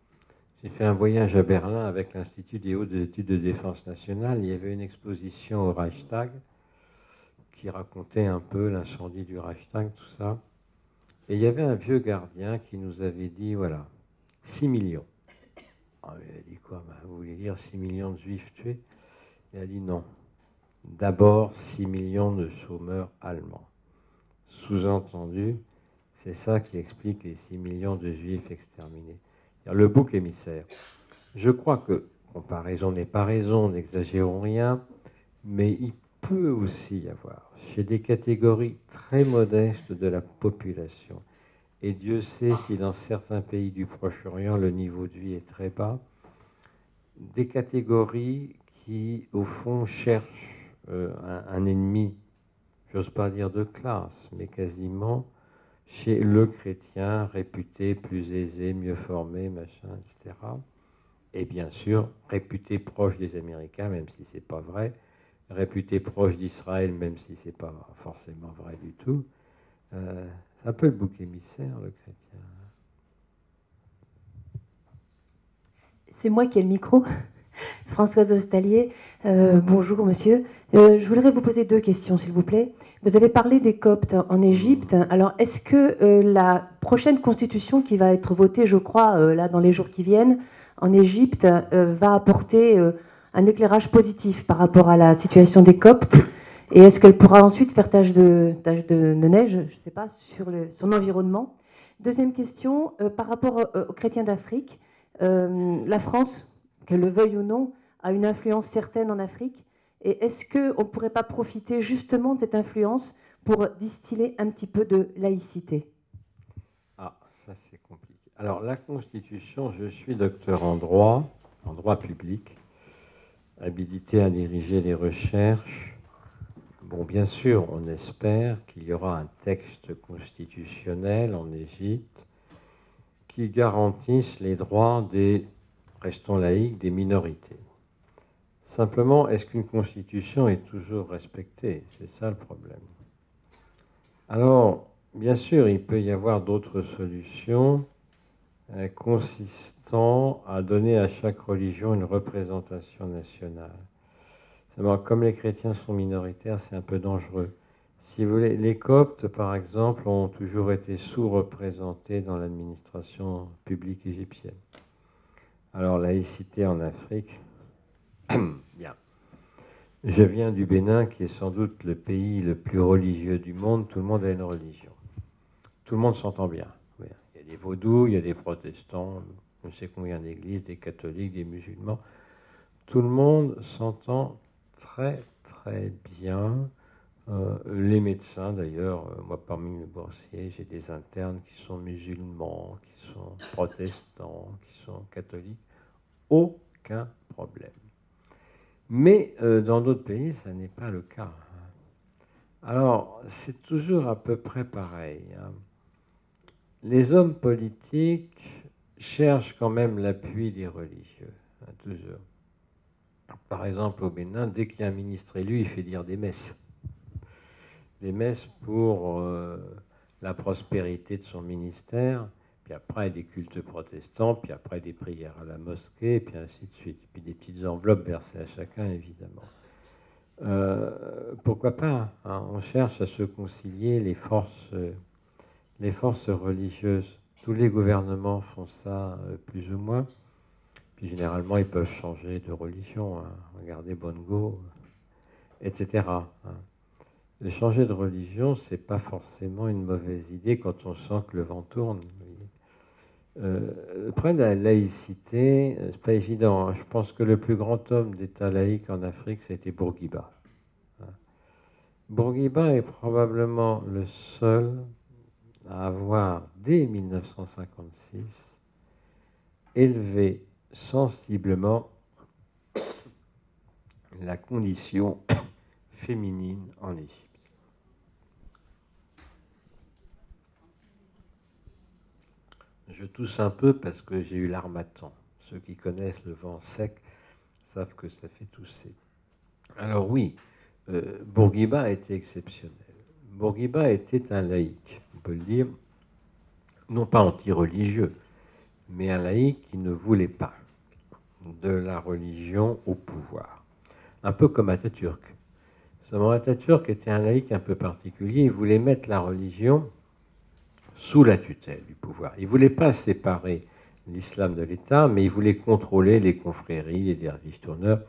j'ai fait un voyage à Berlin avec l'Institut des hautes études de défense nationale. Il y avait une exposition au Reichstag qui racontait un peu l'incendie du Reichstag, tout ça. Et il y avait un vieux gardien qui nous avait dit, voilà, 6 millions. Ah, il a dit quoi? Vous voulez dire 6 millions de juifs tués? Il a dit non. D'abord 6 millions de chômeurs allemands. Sous-entendu, c'est ça qui explique les 6 millions de juifs exterminés. Le bouc émissaire. Je crois que, comparaison n'est pas raison, n'exagérons rien, mais il peut aussi y avoir, chez des catégories très modestes de la population, et Dieu sait si dans certains pays du Proche-Orient le niveau de vie est très bas, des catégories qui, au fond, cherchent un ennemi, j'ose pas dire de classe, mais quasiment chez le chrétien réputé plus aisé, mieux formé, machin, etc. Et bien sûr, réputé proche des Américains, même si c'est pas vrai, réputé proche d'Israël, même si c'est pas forcément vrai du tout. C'est un peu le bouc émissaire, le chrétien. C'est moi qui ai le micro. Françoise Ostalier, bonjour monsieur. Je voudrais vous poser 2 questions, s'il vous plaît. Vous avez parlé des Coptes en Égypte. Alors, est-ce que la prochaine constitution qui va être votée, je crois, là dans les jours qui viennent, en Égypte, va apporter un éclairage positif par rapport à la situation des Coptes? Et est-ce qu'elle pourra ensuite faire tache de neige, je ne sais pas, sur son environnement? Deuxième question, par rapport aux chrétiens d'Afrique, la France, qu'elle le veuille ou non, a une influence certaine en Afrique. Et est-ce qu'on ne pourrait pas profiter justement de cette influence pour distiller un petit peu de laïcité? Ah, ça c'est compliqué. Alors, la Constitution, je suis docteur en droit public, habilité à diriger les recherches. Bon, bien sûr, on espère qu'il y aura un texte constitutionnel en Égypte qui garantisse les droits des, restons laïcs, des minorités. Simplement, est-ce qu'une constitution est toujours respectée? C'est ça le problème. Alors, bien sûr, il peut y avoir d'autres solutions consistant à donner à chaque religion une représentation nationale. Seulement, comme les chrétiens sont minoritaires, c'est un peu dangereux. Si vous voulez, les Coptes, par exemple, ont toujours été sous-représentés dans l'administration publique égyptienne. Alors, laïcité en Afrique, bien. Je viens du Bénin, qui est sans doute le pays le plus religieux du monde. Tout le monde a une religion. Tout le monde s'entend bien. Il y a des vaudous, il y a des protestants, je ne sais combien d'églises, des catholiques, des musulmans. Tout le monde s'entend très, très bien. Les médecins, d'ailleurs, moi parmi mes boursiers, j'ai des internes qui sont musulmans, qui sont protestants, qui sont catholiques. Aucun problème. Mais dans d'autres pays, ça n'est pas le cas. Alors, c'est toujours à peu près pareil. Les hommes politiques cherchent quand même l'appui des religieux, toujours. Par exemple, au Bénin, dès qu'il y a un ministre élu, il fait dire des messes. Des messes pour la prospérité de son ministère, puis après des cultes protestants, puis après des prières à la mosquée, puis ainsi de suite. Puis des petites enveloppes versées à chacun, évidemment. Pourquoi pas, hein, on cherche à se concilier les forces religieuses. Tous les gouvernements font ça plus ou moins. Puis généralement, ils peuvent changer de religion. Hein. Regardez Bongo, etc. Hein. De changer de religion, ce n'est pas forcément une mauvaise idée quand on sent que le vent tourne. Le problème de la laïcité, c'est pas évident. Hein. Je pense que le plus grand homme d'État laïque en Afrique, c'était Bourguiba. Hein. Bourguiba est probablement le seul à avoir, dès 1956, élevé sensiblement la condition féminine en Égypte. Je tousse un peu parce que j'ai eu l'harmattan. Ceux qui connaissent le vent sec savent que ça fait tousser. Alors oui, Bourguiba a été exceptionnel. Bourguiba était un laïc, on peut le dire, non pas anti-religieux, mais un laïc qui ne voulait pas de la religion au pouvoir. Un peu comme Atatürk. Seulement Atatürk était un laïc un peu particulier, il voulait mettre la religion sous la tutelle du pouvoir. Il ne voulait pas séparer l'islam de l'État, mais il voulait contrôler les confréries, les derviches tourneurs,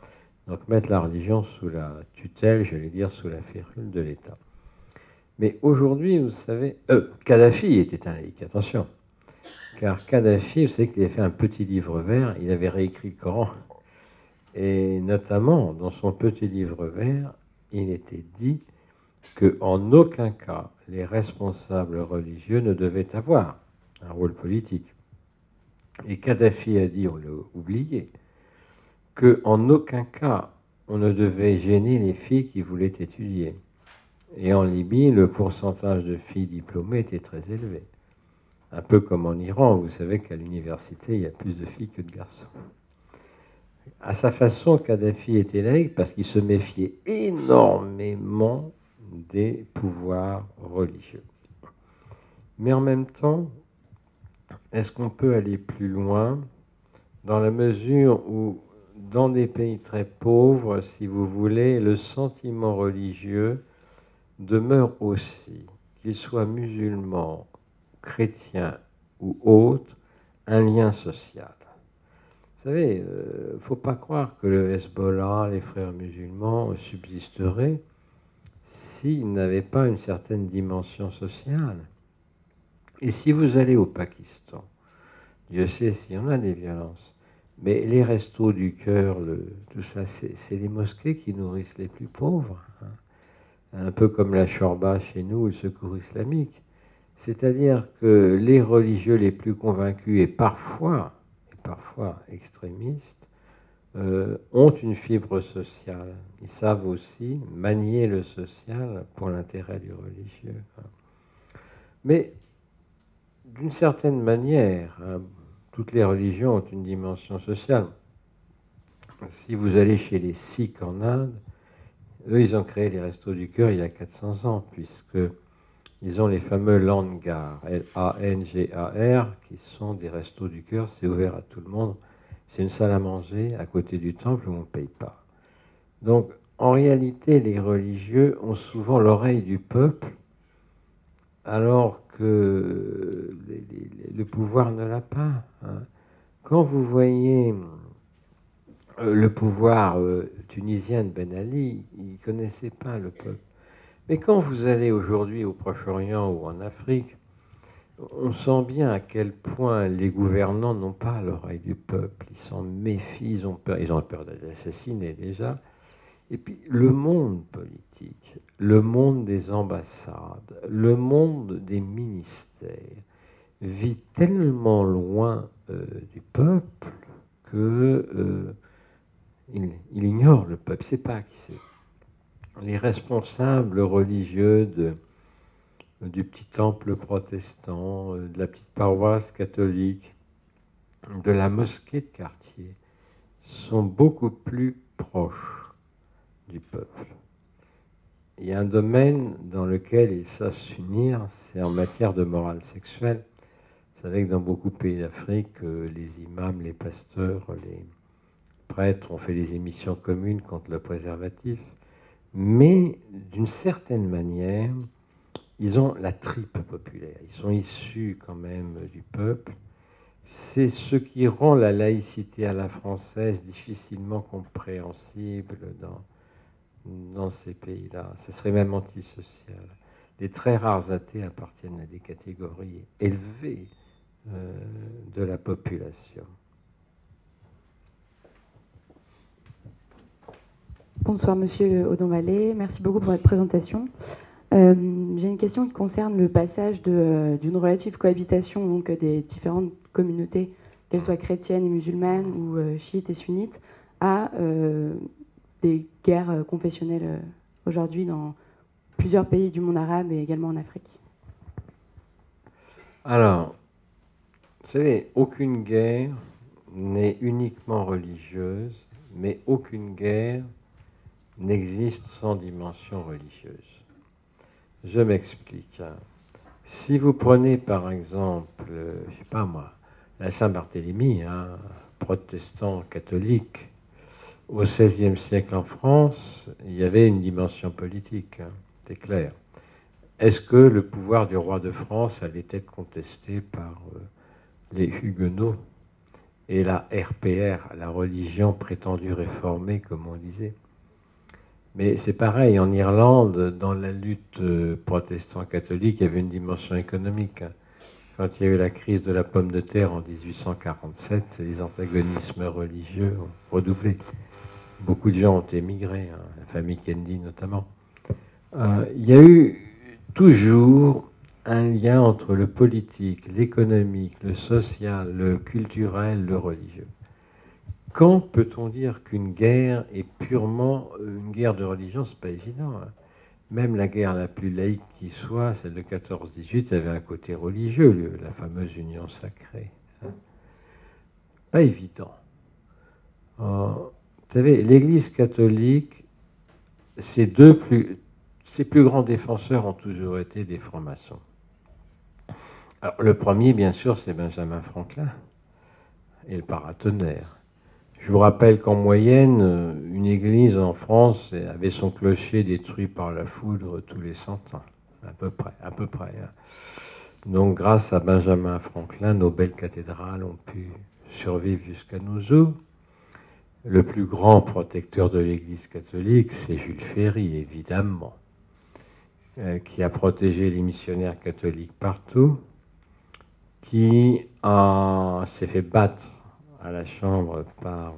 donc mettre la religion sous la tutelle, j'allais dire sous la férule de l'État. Mais aujourd'hui, vous savez, Kadhafi était un laïc, attention. Car Kadhafi, vous savez qu'il avait fait un petit livre vert, il avait réécrit le Coran. Et notamment, dans son petit livre vert, il était dit qu'en aucun cas, les responsables religieux ne devaient avoir un rôle politique. Et Kadhafi a dit, on l'a oublié, qu'en aucun cas, on ne devait gêner les filles qui voulaient étudier. Et en Libye, le pourcentage de filles diplômées était très élevé. Un peu comme en Iran, vous savez qu'à l'université, il y a plus de filles que de garçons. À sa façon, Kadhafi était laïque parce qu'il se méfiait énormément des pouvoirs religieux. Mais en même temps, est-ce qu'on peut aller plus loin dans la mesure où, dans des pays très pauvres, si vous voulez, le sentiment religieux demeure aussi, qu'il soit musulman, chrétien ou autre, un lien social. Vous savez, il ne faut pas croire que le Hezbollah, les frères musulmans, subsisteraient s'ils n'avaient pas une certaine dimension sociale. Et si vous allez au Pakistan, Dieu sait s'il y en a des violences, mais les restos du cœur, tout ça, c'est les mosquées qui nourrissent les plus pauvres. Hein. Un peu comme la Shorba chez nous, le Secours islamique. C'est-à-dire que les religieux les plus convaincus et parfois extrémistes ont une fibre sociale. Ils savent aussi manier le social pour l'intérêt du religieux. Mais d'une certaine manière, toutes les religions ont une dimension sociale. Si vous allez chez les Sikhs en Inde, eux, ils ont créé les Restos du Cœur il y a 400 ans, puisqu'ils ont les fameux Langar, L-A-N-G-A-R, qui sont des Restos du Cœur, c'est ouvert à tout le monde. C'est une salle à manger à côté du temple où on ne paye pas. Donc, en réalité, les religieux ont souvent l'oreille du peuple, alors que le pouvoir ne l'a pas. Quand vous voyez le pouvoir tunisien de Ben Ali, il ne connaissait pas le peuple. Mais quand vous allez aujourd'hui au Proche-Orient ou en Afrique, on sent bien à quel point les gouvernants n'ont pas l'oreille du peuple. Ils s'en méfient, ils ont peur d'assassiner déjà. Et puis le monde politique, le monde des ambassades, le monde des ministères vit tellement loin du peuple que il ignore le peuple. C'est pas qui c'est. Les responsables religieux du petit temple protestant, de la petite paroisse catholique, de la mosquée de quartier, sont beaucoup plus proches du peuple. Il y a un domaine dans lequel ils savent s'unir, c'est en matière de morale sexuelle. Vous savez que dans beaucoup de pays d'Afrique, les imams, les pasteurs, les prêtres ont fait des émissions communes contre le préservatif. Mais d'une certaine manière, ils ont la tripe populaire. Ils sont issus quand même du peuple. C'est ce qui rend la laïcité à la française difficilement compréhensible dans ces pays-là. Ce serait même antisocial. Les très rares athées appartiennent à des catégories élevées de la population. Bonsoir Monsieur Audon-Vallée, merci beaucoup pour votre présentation. J'ai une question qui concerne le passage d'une relative cohabitation donc, des différentes communautés, qu'elles soient chrétiennes et musulmanes ou chiites et sunnites, à des guerres confessionnelles aujourd'hui dans plusieurs pays du monde arabe et également en Afrique. Alors, vous savez, aucune guerre n'est uniquement religieuse, mais aucune guerre n'existe sans dimension religieuse. Je m'explique. Si vous prenez par exemple, je ne sais pas moi, la Saint-Barthélemy, protestant catholique, au XVIe siècle en France, il y avait une dimension politique, c'est clair. Est-ce que le pouvoir du roi de France allait être contesté par les Huguenots et la RPR, la religion prétendue réformée, comme on disait? Mais c'est pareil, en Irlande, dans la lutte protestant-catholique, il y avait une dimension économique. Quand il y a eu la crise de la pomme de terre en 1847, les antagonismes religieux ont redoublé. Beaucoup de gens ont émigré, la famille Kennedy notamment. Il y a eu toujours un lien entre le politique, l'économique, le social, le culturel, le religieux. Quand peut-on dire qu'une guerre est purement une guerre de religion? C'est pas évident. Même la guerre la plus laïque qui soit, celle de 14-18, avait un côté religieux, la fameuse union sacrée. Pas évident. Vous savez, l'Église catholique, ses plus grands défenseurs ont toujours été des francs-maçons. Alors, le premier, bien sûr, c'est Benjamin Franklin et le paratonnerre. Je vous rappelle qu'en moyenne, une église en France avait son clocher détruit par la foudre tous les 100 ans, à peu près. Donc, grâce à Benjamin Franklin, nos belles cathédrales ont pu survivre jusqu'à nos jours. Le plus grand protecteur de l'Église catholique, c'est Jules Ferry, évidemment, qui a protégé les missionnaires catholiques partout, qui s'est fait battre à la Chambre par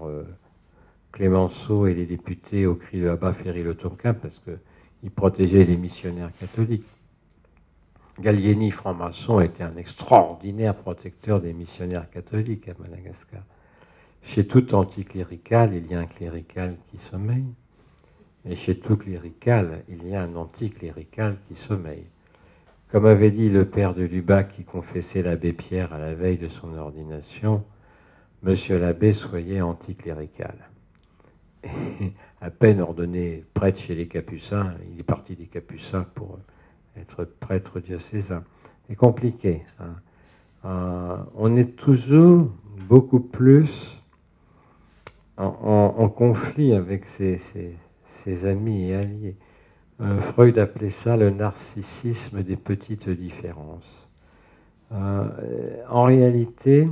Clémenceau et les députés au cri de Abba Ferry le Tonkin parce qu'il protégeait les missionnaires catholiques. Gallieni, franc-maçon, était un extraordinaire protecteur des missionnaires catholiques à Madagascar. Chez tout anticlérical, il y a un clérical qui sommeille. Et chez tout clérical, il y a un anticlérical qui sommeille. Comme avait dit le père de Lubac qui confessait l'abbé Pierre à la veille de son ordination, « Monsieur l'abbé, soyez anticlérical ». À peine ordonné prêtre chez les Capucins, il est parti des Capucins pour être prêtre diocésain. C'est compliqué. On est toujours beaucoup plus en conflit avec ses amis et alliés. Freud appelait ça le narcissisme des petites différences. En réalité,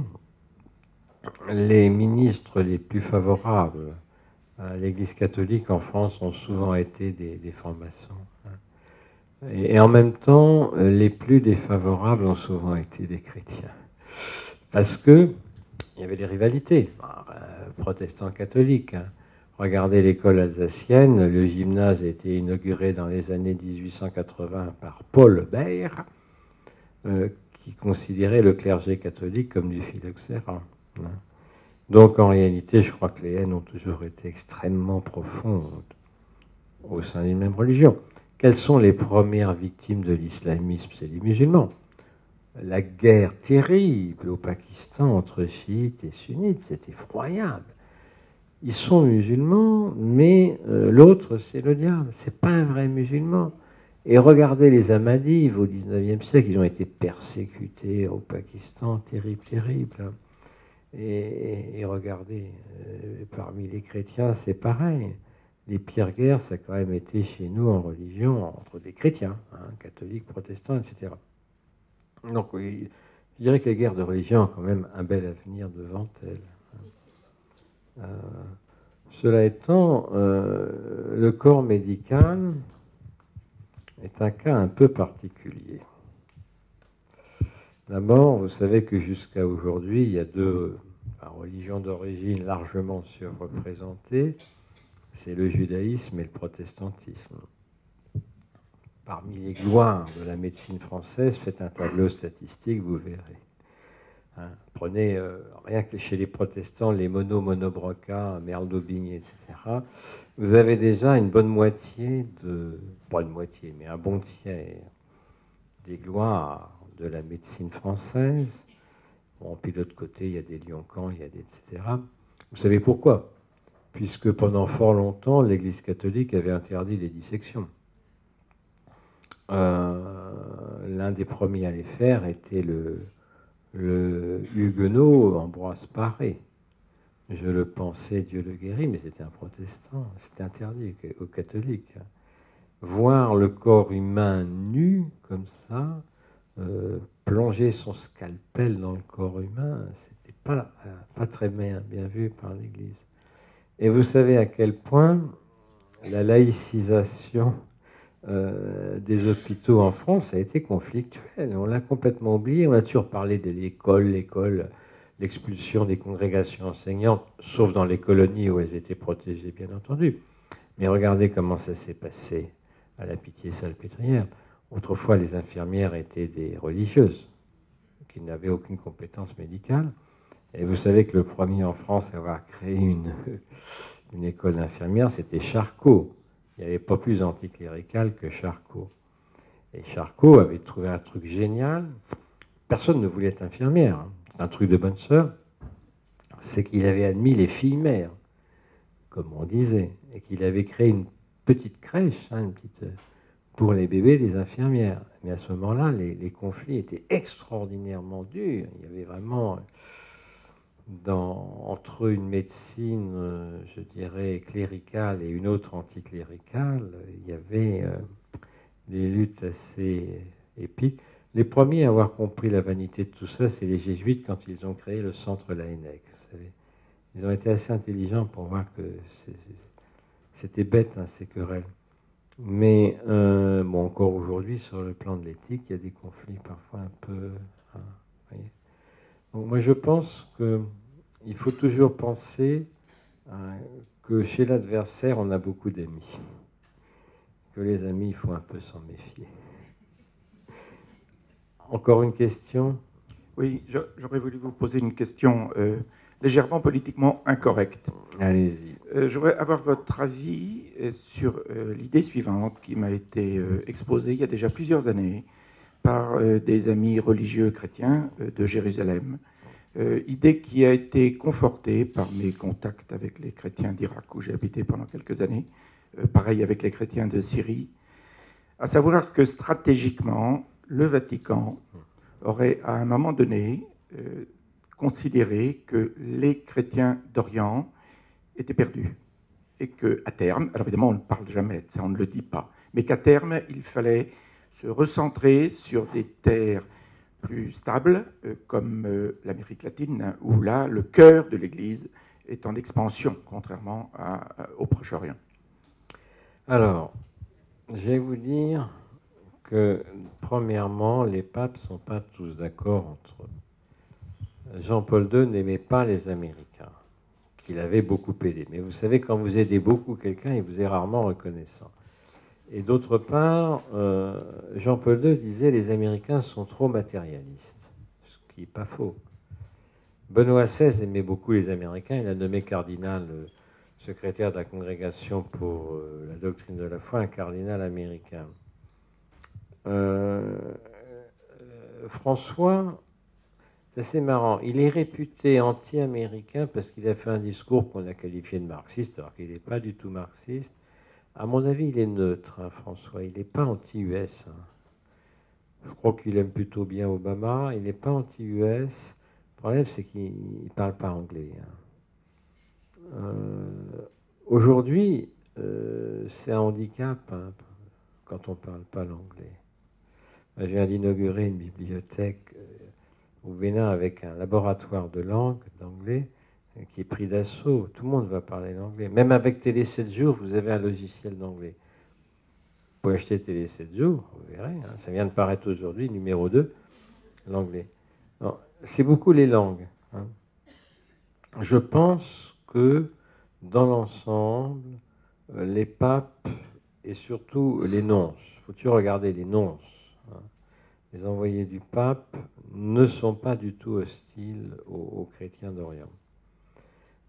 les ministres les plus favorables à l'Église catholique en France ont souvent été des francs-maçons. Et en même temps, les plus défavorables ont souvent été des chrétiens. Parce qu'il y avait des rivalités, protestants-catholiques. Regardez l'école alsacienne, le gymnase a été inauguré dans les années 1880 par Paul Bert, qui considérait le clergé catholique comme du phylloxéra. Donc en réalité, je crois que les haines ont toujours été extrêmement profondes au sein d'une même religion. Quelles sont les premières victimes de l'islamisme? C'est les musulmans. La guerre terrible au Pakistan entre chiites et sunnites, c'est effroyable. Ils sont musulmans, mais l'autre, c'est le diable. Ce n'est pas un vrai musulman. Et regardez les Ahmadis au XIXe siècle, ils ont été persécutés au Pakistan, terrible, terrible. Et regardez, parmi les chrétiens, c'est pareil. Les pires guerres, ça a quand même été chez nous en religion, entre des chrétiens, catholiques, protestants, etc. Donc, oui, je dirais que les guerres de religion ont quand même un bel avenir devant elles. Cela étant, le corps médical est un cas un peu particulier. D'abord, vous savez que jusqu'à aujourd'hui, il y a deux religions d'origine largement surreprésentées, c'est le judaïsme et le protestantisme. Parmi les gloires de la médecine française, faites un tableau statistique, vous verrez. Prenez, rien que chez les protestants, les Monobroca, Merle d'Aubigné, etc. Vous avez déjà une bonne moitié pas une moitié, mais un bon tiers des gloires de la médecine française. Bon, puis de l'autre côté, il y a des Lyon-Camp, il y a des etc. Vous savez pourquoi? Puisque pendant fort longtemps, l'Église catholique avait interdit les dissections. L'un des premiers à les faire était le huguenot Ambroise Paré. Je le pensais, Dieu le guérit, mais c'était un protestant. C'était interdit aux catholiques. Voir le corps humain nu, comme ça, plonger son scalpel dans le corps humain, c'était pas très bien vu par l'Église. Et vous savez à quel point la laïcisation des hôpitaux en France a été conflictuelle. On l'a complètement oublié. On a toujours parlé de l'école, l'expulsion des congrégations enseignantes, sauf dans les colonies où elles étaient protégées, bien entendu. Mais regardez comment ça s'est passé à la Pitié-Salpêtrière. Autrefois, les infirmières étaient des religieuses qui n'avaient aucune compétence médicale. Et vous savez que le premier en France à avoir créé une école d'infirmières, c'était Charcot. Il n'y avait pas plus anticlérical que Charcot. Et Charcot avait trouvé un truc génial. Personne ne voulait être infirmière. C'est un truc de bonne sœur. C'est qu'il avait admis les filles-mères, comme on disait, et qu'il avait créé une petite crèche, pour les bébés des infirmières. Mais à ce moment-là, les conflits étaient extraordinairement durs. Il y avait vraiment, entre une médecine, je dirais, cléricale et une autre anticléricale, il y avait des luttes assez épiques. Les premiers à avoir compris la vanité de tout ça, c'est les jésuites quand ils ont créé le centre Laennec. Vous savez, ils ont été assez intelligents pour voir que c'était bête, ces querelles. Mais bon, encore aujourd'hui, sur le plan de l'éthique, il y a des conflits parfois un peu... voyez. Donc, moi, je pense qu'il faut toujours penser que chez l'adversaire, on a beaucoup d'amis. Que les amis, il faut un peu s'en méfier. Encore une question? Oui, j'aurais voulu vous poser une question légèrement politiquement incorrecte. Allez-y. Je voudrais avoir votre avis sur l'idée suivante qui m'a été exposée il y a déjà plusieurs années par des amis religieux chrétiens de Jérusalem. Idée qui a été confortée par mes contacts avec les chrétiens d'Irak où j'ai habité pendant quelques années, pareil avec les chrétiens de Syrie, à savoir que stratégiquement, le Vatican aurait à un moment donné considéré que les chrétiens d'Orient étaient perdus et qu'à terme, alors évidemment on ne parle jamais de ça, on ne le dit pas, mais qu'à terme il fallait se recentrer sur des terres plus stables comme l'Amérique latine, où là le cœur de l'Église est en expansion, contrairement au Proche-Orient. Alors, je vais vous dire que, premièrement, les papes ne sont pas tous d'accord entre eux. Jean-Paul II n'aimait pas les Américains, qu'il avait beaucoup aidés. Mais vous savez, quand vous aidez beaucoup quelqu'un, il vous est rarement reconnaissant. Et d'autre part, Jean-Paul II disait les Américains sont trop matérialistes, ce qui n'est pas faux. Benoît XVI aimait beaucoup les Américains. Il a nommé cardinal secrétaire de la congrégation pour la doctrine de la foi, un cardinal américain. François, c'est assez marrant. Il est réputé anti-américain parce qu'il a fait un discours qu'on a qualifié de marxiste, alors qu'il n'est pas du tout marxiste. À mon avis, il est neutre, hein, François. Il n'est pas anti-US. Hein. Je crois qu'il aime plutôt bien Obama. Il n'est pas anti-US. Le problème, c'est qu'il ne parle pas anglais. Hein. Aujourd'hui, c'est un handicap hein, quand on ne parle pas l'anglais. Je viens d'inaugurer une bibliothèque au Bénin avec un laboratoire de langue, d'anglais, qui est pris d'assaut. Tout le monde va parler l'anglais. Même avec Télé 7 jours, vous avez un logiciel d'anglais. Vous pouvez acheter Télé 7 jours, vous verrez. Hein, ça vient de paraître aujourd'hui, numéro 2, l'anglais. C'est beaucoup les langues. Hein. Je pense que, dans l'ensemble, les papes et surtout les nonces, il faut toujours regarder les nonces, hein, les envoyés du pape ne sont pas du tout hostiles aux chrétiens d'Orient.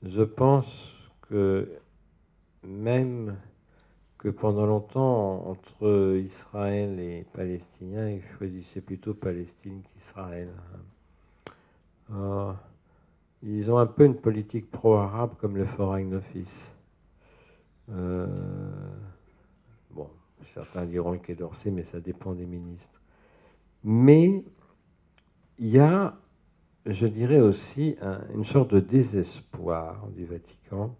Je pense que même que pendant longtemps, entre Israël et Palestiniens, ils choisissaient plutôt Palestine qu'Israël. Ils ont un peu une politique pro-arabe comme le Foreign Office. Bon, certains diront le Quai d'Orsay, mais ça dépend des ministres. Mais il y a, je dirais aussi, une sorte de désespoir du Vatican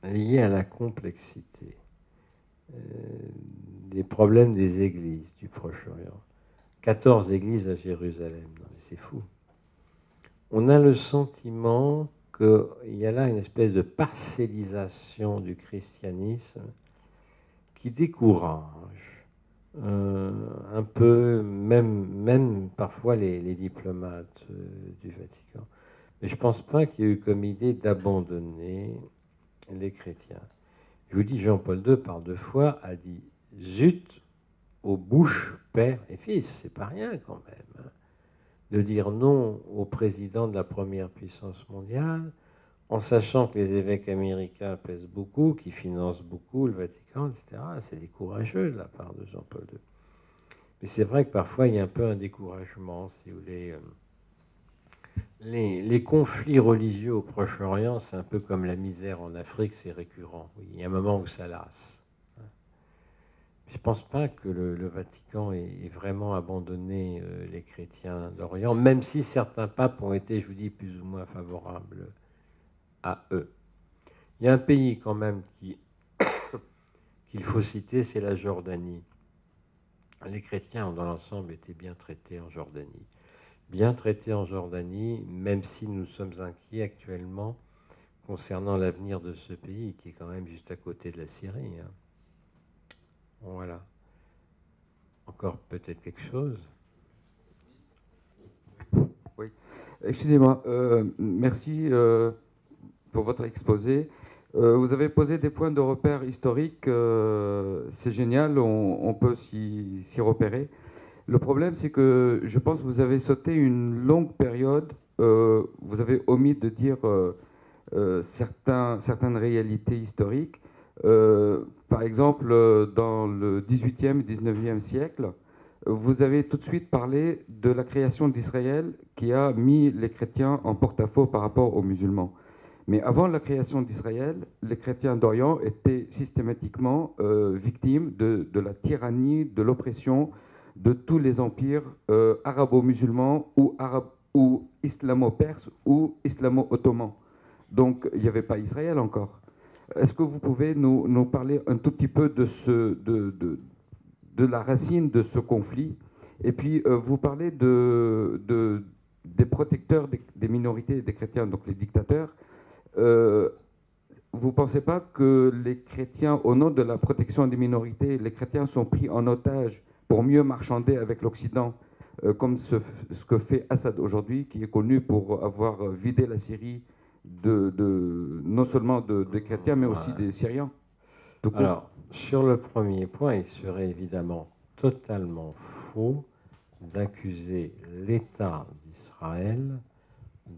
lié à la complexité des problèmes des églises du Proche-Orient. 14 églises à Jérusalem, non, mais c'est fou. On a le sentiment qu'il y a là une espèce de parcellisation du christianisme qui décourage un peu, même parfois les diplomates du Vatican. Mais je ne pense pas qu'il y ait eu comme idée d'abandonner les chrétiens. Je vous dis, Jean-Paul II, par 2 fois, a dit « Zut, aux bouches, père et fils ». C'est pas rien quand même. Hein, de dire non au président de la première puissance mondiale, en sachant que les évêques américains pèsent beaucoup, qui financent beaucoup le Vatican, etc. C'est décourageux de la part de Jean-Paul II. Mais c'est vrai que parfois, il y a un peu un découragement, si vous voulez. Les conflits religieux au Proche-Orient, c'est un peu comme la misère en Afrique, c'est récurrent. Oui, il y a un moment où ça lasse. Je ne pense pas que le Vatican ait vraiment abandonné les chrétiens d'Orient, même si certains papes ont été, je vous dis, plus ou moins favorables à eux. Il y a un pays quand même qu'il faut citer, c'est la Jordanie. Les chrétiens, dans l'ensemble, étaient bien traités en Jordanie. Bien traités en Jordanie, même si nous sommes inquiets actuellement concernant l'avenir de ce pays, qui est quand même juste à côté de la Syrie. Hein. Voilà. Encore peut-être quelque chose? Oui. Excusez-moi. Merci pour votre exposé. Vous avez posé des points de repère historiques. C'est génial, on peut s'y repérer. Le problème, c'est que je pense que vous avez sauté une longue période. Vous avez omis de dire certaines réalités historiques. Par exemple, dans le 18e et 19e siècle, vous avez tout de suite parlé de la création d'Israël qui a mis les chrétiens en porte-à-faux par rapport aux musulmans. Mais avant la création d'Israël, les chrétiens d'Orient étaient systématiquement victimes de la tyrannie, de l'oppression de tous les empires arabo-musulmans ou islamo-perses ou islamo-ottomans. Donc il n'y avait pas Israël encore. Est-ce que vous pouvez nous parler un tout petit peu de la racine de ce conflit? Et puis vous parlez des protecteurs des minorités et des chrétiens, donc les dictateurs. Vous ne pensez pas que les chrétiens, au nom de la protection des minorités, les chrétiens sont pris en otage pour mieux marchander avec l'Occident, comme ce que fait Assad aujourd'hui, qui est connu pour avoir vidé la Syrie non seulement des chrétiens, mais aussi des Syriens? Alors, sur le premier point, il serait évidemment totalement faux d'accuser l'État d'Israël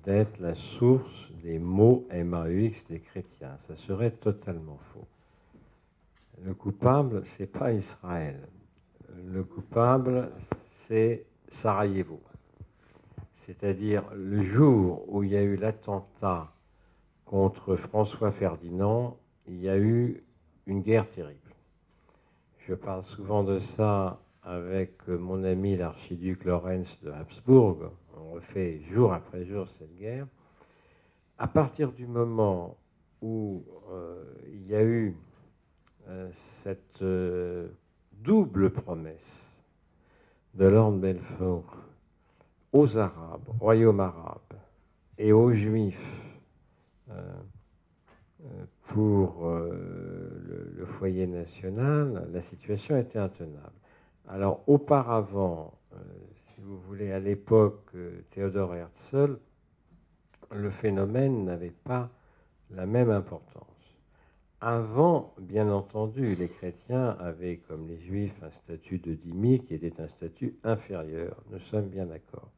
d'être la source des maux MAUX des chrétiens. Ça serait totalement faux. Le coupable, ce n'est pas Israël. Le coupable, c'est Sarajevo. C'est-à-dire le jour où il y a eu l'attentat contre François Ferdinand, il y a eu une guerre terrible. Je parle souvent de ça avec mon ami l'archiduc Lorenz de Habsbourg. On refait jour après jour cette guerre. À partir du moment où il y a eu cette double promesse de Lord Balfour aux Arabes, royaumes arabes, et aux Juifs pour le foyer national, la situation était intenable. Alors auparavant, si vous voulez, à l'époque Théodore Herzl, le phénomène n'avait pas la même importance. Avant, bien entendu, les chrétiens avaient, comme les juifs, un statut de dhimmi qui était un statut inférieur. Nous sommes bien d'accord.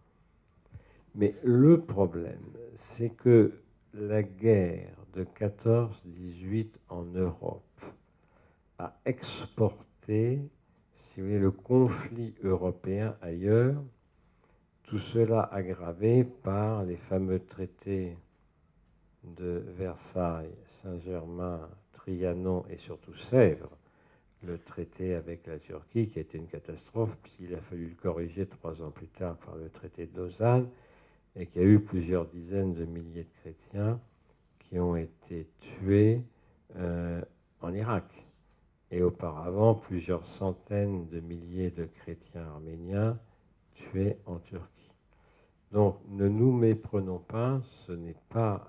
Mais le problème, c'est que la guerre de 14-18 en Europe a exporté, si vous voulez, le conflit européen ailleurs, tout cela aggravé par les fameux traités de Versailles, Saint-Germain, Trianon et surtout Sèvres, le traité avec la Turquie qui a été une catastrophe puisqu'il a fallu le corriger 3 ans plus tard par le traité de Lausanne et qu'il y a eu plusieurs dizaines de milliers de chrétiens qui ont été tués en Irak. Et auparavant, plusieurs centaines de milliers de chrétiens arméniens tués en Turquie. Donc ne nous méprenons pas, ce n'est pas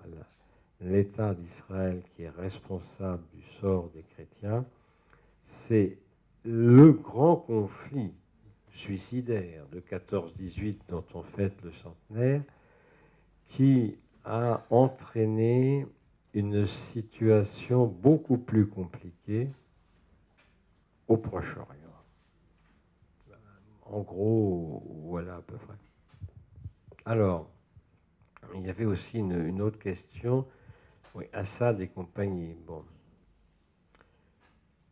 l'État d'Israël qui est responsable du sort des chrétiens, c'est le grand conflit suicidaire de 14-18 dont on fête le centenaire qui a entraîné une situation beaucoup plus compliquée au Proche-Orient. En gros, voilà à peu près. Alors, il y avait aussi une autre question. Oui, Assad et compagnie. Bon.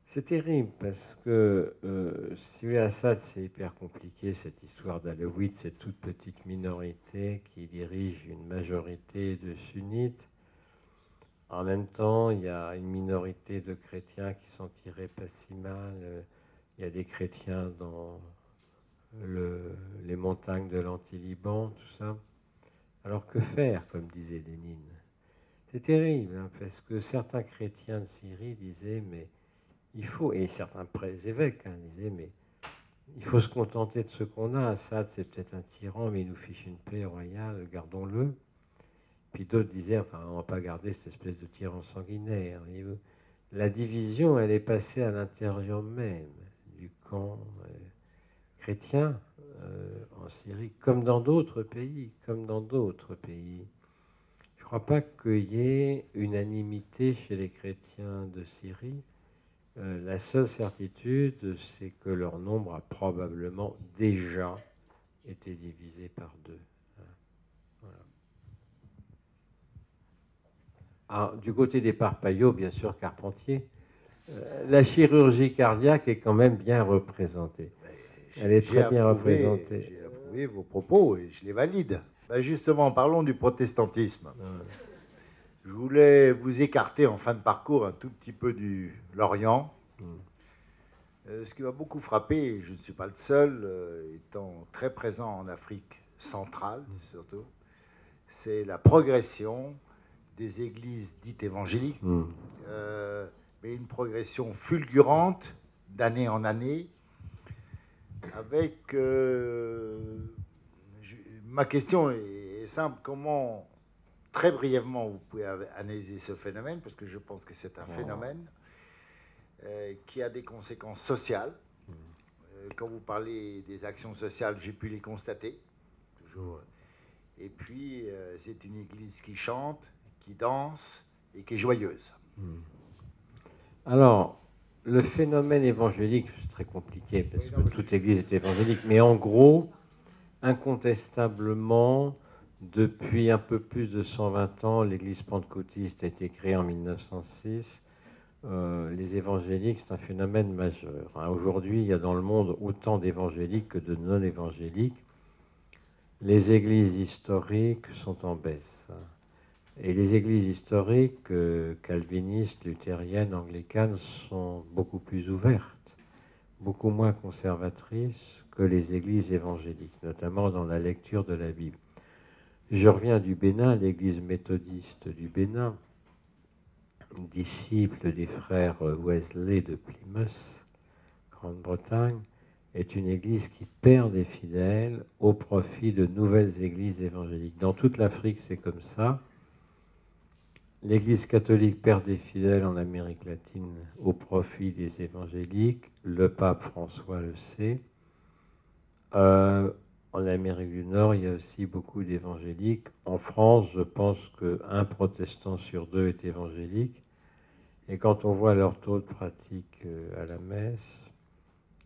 C'est terrible parce que, si vous voulez, Assad, c'est hyper compliqué, cette histoire d'Alaouite, cette toute petite minorité qui dirige une majorité de sunnites. En même temps, il y a une minorité de chrétiens qui s'en tiraient pas si mal. Il y a des chrétiens dans les montagnes de l'Anti-Liban, tout ça. Alors que faire, comme disait Lénine? C'est terrible, hein, parce que certains chrétiens de Syrie disaient, mais il faut, et certains évêques disaient, mais il faut se contenter de ce qu'on a. Assad, c'est peut-être un tyran, mais il nous fiche une paix royale, gardons-le. Puis d'autres disaient, enfin, on ne va pas garder cette espèce de tyran sanguinaire. La division, elle est passée à l'intérieur même du camp chrétien en Syrie, comme dans d'autres pays, Je ne crois pas qu'il y ait unanimité chez les chrétiens de Syrie La seule certitude, c'est que leur nombre a probablement déjà été divisé par 2. Voilà. Alors, du côté des parpaillots, bien sûr, Carpentier, la chirurgie cardiaque est quand même bien représentée. Elle est très bien représentée. J'ai approuvé vos propos et je les valide. Ben justement, parlons du protestantisme. Je voulais vous écarter en fin de parcours un tout petit peu du l'Orient. Ce qui m'a beaucoup frappé, je ne suis pas le seul, étant très présent en Afrique centrale surtout, c'est la progression des églises dites évangéliques, mais une progression fulgurante d'année en année, avec... ma question est simple, comment, très brièvement, vous pouvez analyser ce phénomène, parce que je pense que c'est un phénomène qui a des conséquences sociales. Quand vous parlez des actions sociales, j'ai pu les constater, toujours. Et puis, c'est une église qui chante, qui danse et qui est joyeuse. Alors, le phénomène évangélique, c'est très compliqué, parce que toute église est évangélique, mais en gros, incontestablement, depuis un peu plus de 120 ans, l'église pentecôtiste a été créée en 1906. Les évangéliques, c'est un phénomène majeur. Aujourd'hui, il y a dans le monde autant d'évangéliques que de non-évangéliques. Les églises historiques sont en baisse. Et les églises historiques, calvinistes, luthériennes, anglicanes, sont beaucoup plus ouvertes, beaucoup moins conservatrices que les églises évangéliques, notamment dans la lecture de la Bible. Je reviens du Bénin, l'église méthodiste du Bénin, disciple des frères Wesley de Plymouth, Grande-Bretagne, est une église qui perd des fidèles au profit de nouvelles églises évangéliques. Dans toute l'Afrique, c'est comme ça. L'Église catholique perd des fidèles en Amérique latine au profit des évangéliques. Le pape François le sait. En Amérique du Nord, il y a aussi beaucoup d'évangéliques. En France, je pense qu'un protestant sur 2 est évangélique. Et quand on voit leur taux de pratique à la messe,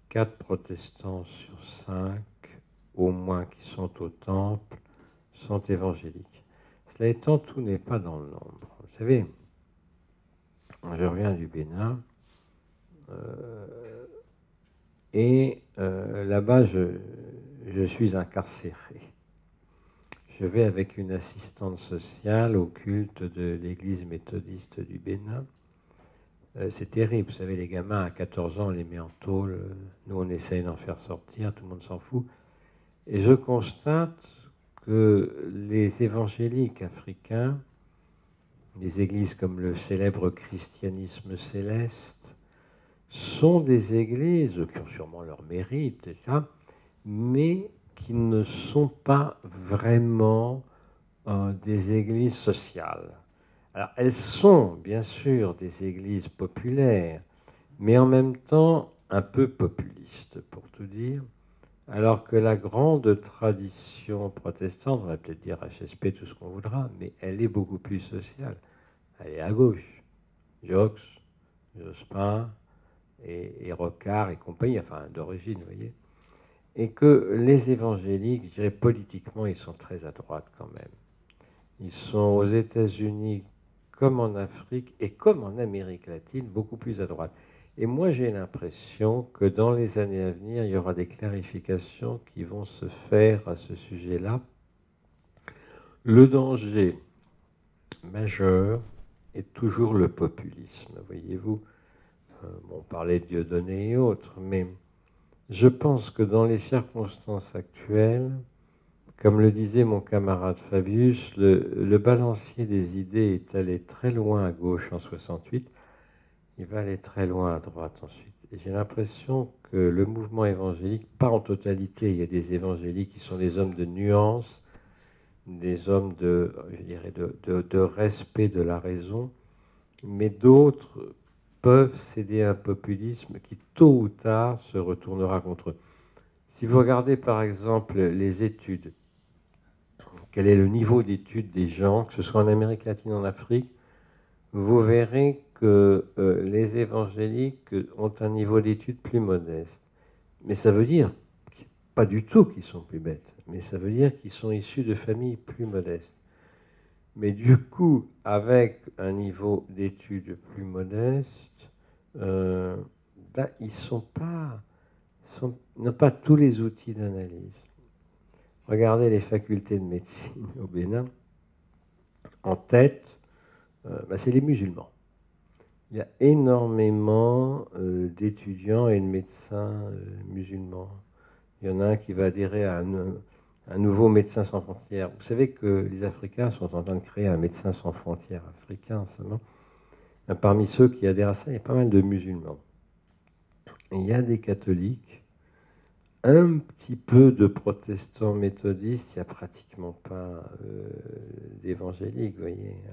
4 protestants sur 5, au moins qui sont au temple, sont évangéliques. Cela étant, tout n'est pas dans le nombre. Vous savez, je reviens du Bénin, et là-bas, je suis incarcéré. Je vais avec une assistante sociale au culte de l'église méthodiste du Bénin. C'est terrible, vous savez, les gamins à 14 ans, on les met en tôle. Nous, on essaye d'en faire sortir, tout le monde s'en fout. Et je constate que les évangéliques africains, des églises comme le célèbre christianisme céleste, sont des églises qui ont sûrement leur mérite, et ça, mais qui ne sont pas vraiment des églises sociales. Alors, elles sont bien sûr des églises populaires, mais en même temps un peu populistes, pour tout dire, alors que la grande tradition protestante, on va peut-être dire HSP, tout ce qu'on voudra, mais elle est beaucoup plus sociale. Elle est à gauche. Jox, Jospin et Rocard et compagnie, enfin d'origine, vous voyez. Et que les évangéliques, je dirais politiquement, ils sont très à droite quand même. Ils sont aux États-Unis comme en Afrique et comme en Amérique latine, beaucoup plus à droite. Et moi, j'ai l'impression que dans les années à venir, il y aura des clarifications qui vont se faire à ce sujet-là. Le danger majeur est toujours le populisme, voyez-vous. On parlait de Dieudonné et autres, mais je pense que dans les circonstances actuelles, comme le disait mon camarade Fabius, le balancier des idées est allé très loin à gauche en 68, il va aller très loin à droite ensuite. Et j'ai l'impression que le mouvement évangélique, pas en totalité, il y a des évangéliques qui sont des hommes de nuance, des hommes je dirais de respect de la raison, mais d'autres peuvent céder à un populisme qui, tôt ou tard, se retournera contre eux. Si vous regardez, par exemple, les études, quel est le niveau d'études des gens, que ce soit en Amérique latine, en Afrique, vous verrez que les évangéliques ont un niveau d'études plus modeste. Mais ça veut dire, pas du tout qu'ils sont plus bêtes, mais ça veut dire qu'ils sont issus de familles plus modestes. Mais du coup, avec un niveau d'études plus modeste, ils n'ont pas tous les outils d'analyse. Regardez les facultés de médecine au Bénin. En tête, c'est les musulmans. Il y a énormément d'étudiants et de médecins musulmans. Il y en a un qui va adhérer à un nouveau Médecins sans frontières. Vous savez que les Africains sont en train de créer un Médecins sans frontières africain seulement. Parmi ceux qui adhèrent à ça, il y a pas mal de musulmans. Et il y a des catholiques, un petit peu de protestants méthodistes, il n'y a pratiquement pas d'évangéliques, vous voyez.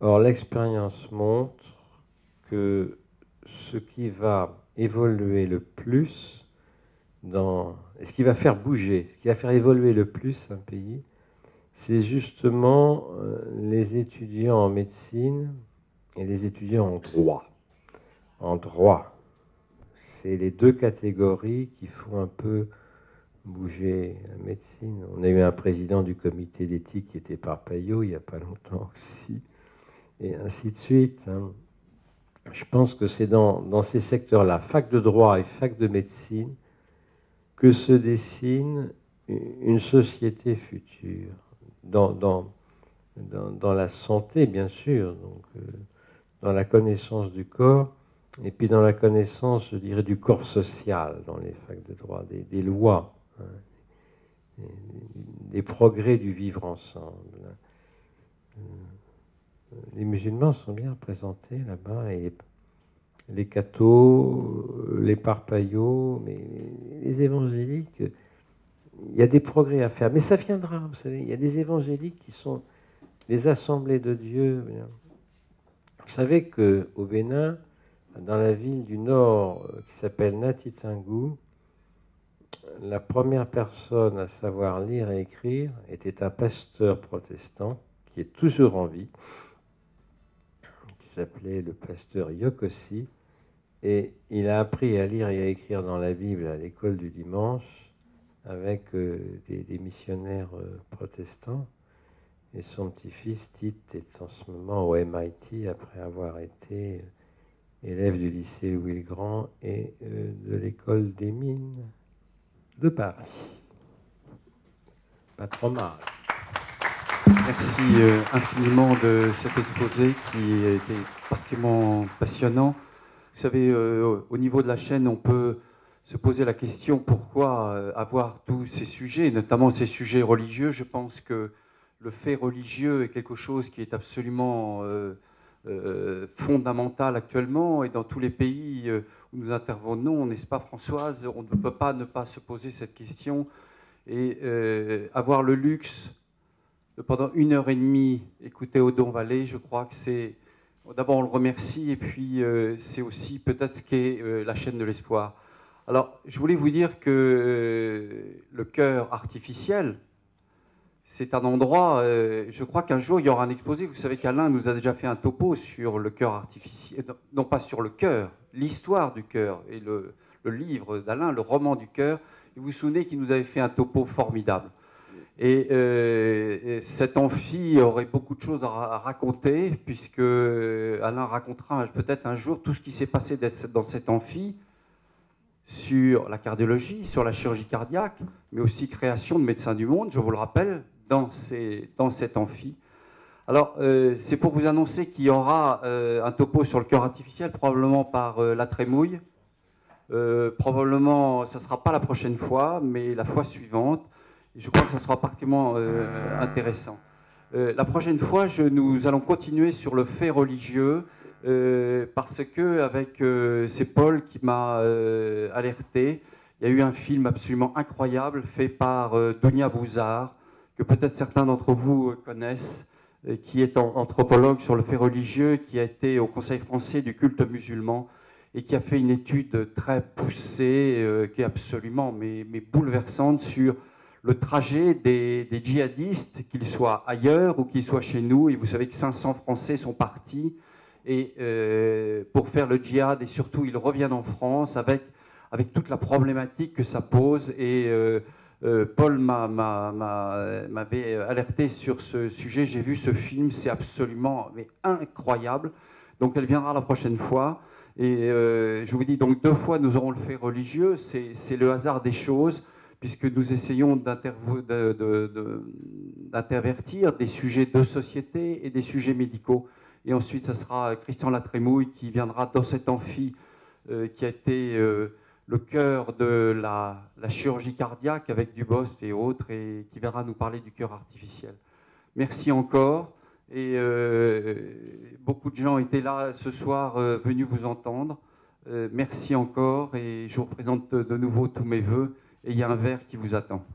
Or, l'expérience montre que ce qui va évoluer le plus ce qui va faire bouger, ce qui va faire évoluer le plus un pays, c'est justement les étudiants en médecine et les étudiants en droit. En droit, c'est les deux catégories qui font un peu bouger la médecine. On a eu un président du comité d'éthique qui était Parpaillot il n'y a pas longtemps aussi, et ainsi de suite. Je pense que c'est dans ces secteurs-là, fac de droit et fac de médecine, que se dessine une société future, dans la santé, bien sûr, donc, dans la connaissance du corps, et puis dans la connaissance, je dirais, du corps social, dans les facs de droit, des lois, des progrès du vivre ensemble. Les musulmans sont bien représentés là-bas, et les cathos, les parpaillots, mais les évangéliques, il y a des progrès à faire. Mais ça viendra, vous savez, il y a des évangéliques qui sont les assemblées de Dieu. Vous savez qu'au Bénin, dans la ville du Nord qui s'appelle Natitingou, la première personne à savoir lire et écrire était un pasteur protestant qui est toujours en vie, qui s'appelait le pasteur Yokossi, et il a appris à lire et à écrire dans la Bible à l'école du dimanche avec des missionnaires protestants. Et son petit-fils, Tite, est en ce moment au MIT après avoir été élève du lycée Louis-le-Grand et de l'école des mines de Paris. Pas trop mal. Merci infiniment de cet exposé qui était particulièrement passionnant. Vous savez, au niveau de la chaîne, on peut se poser la question pourquoi avoir tous ces sujets, notamment ces sujets religieux. Je pense que le fait religieux est quelque chose qui est absolument fondamental actuellement, et dans tous les pays où nous intervenons, n'est-ce pas Françoise, on ne peut pas ne pas se poser cette question et avoir le luxe de pendant 1h30 écouter Odon Vallée. Je crois que c'est, d'abord on le remercie, et puis c'est aussi peut-être ce qu'est la chaîne de l'espoir. Alors je voulais vous dire que le cœur artificiel, c'est un endroit, je crois qu'un jour il y aura un exposé. Vous savez qu'Alain nous a déjà fait un topo sur le cœur artificiel, non pas sur le cœur, l'histoire du cœur, et le livre d'Alain, le roman du cœur. Vous vous souvenez qu'il nous avait fait un topo formidable. Et cet amphi aurait beaucoup de choses à raconter, puisque Alain racontera peut-être un jour tout ce qui s'est passé dans cet amphi, sur la cardiologie, sur la chirurgie cardiaque, mais aussi création de Médecins du Monde, je vous le rappelle, dans cet amphi. Alors, c'est pour vous annoncer qu'il y aura un topo sur le cœur artificiel, probablement par la Trémouille. Probablement, ça ne sera pas la prochaine fois, mais la fois suivante. Et je crois que ça sera particulièrement intéressant. La prochaine fois, nous allons continuer sur le fait religieux, parce que avec c'est Paul qui m'a alerté. Il y a eu un film absolument incroyable fait par Dounia Bouzard, que peut-être certains d'entre vous connaissent, qui est anthropologue sur le fait religieux, qui a été au Conseil français du culte musulman et qui a fait une étude très poussée, qui est absolument mais bouleversante, sur le trajet des djihadistes, qu'ils soient ailleurs ou qu'ils soient chez nous. Et vous savez que 500 Français sont partis et pour faire le djihad, et surtout il revient en France avec toute la problématique que ça pose. Et Paul m'avait alerté sur ce sujet. J'ai vu ce film, c'est absolument incroyable. Donc elle viendra la prochaine fois. Et je vous dis donc 2 fois nous aurons le fait religieux. C'est le hasard des choses, puisque nous essayons d'intervertir des sujets de société et des sujets médicaux. Et ensuite, ce sera Christian Latrémouille qui viendra dans cet amphi qui a été le cœur de la chirurgie cardiaque avec Dubost et autres, et qui viendra nous parler du cœur artificiel. Merci encore. Et beaucoup de gens étaient là ce soir, venus vous entendre. Merci encore, et je vous présente de nouveau tous mes vœux. Et il y a un verre qui vous attend.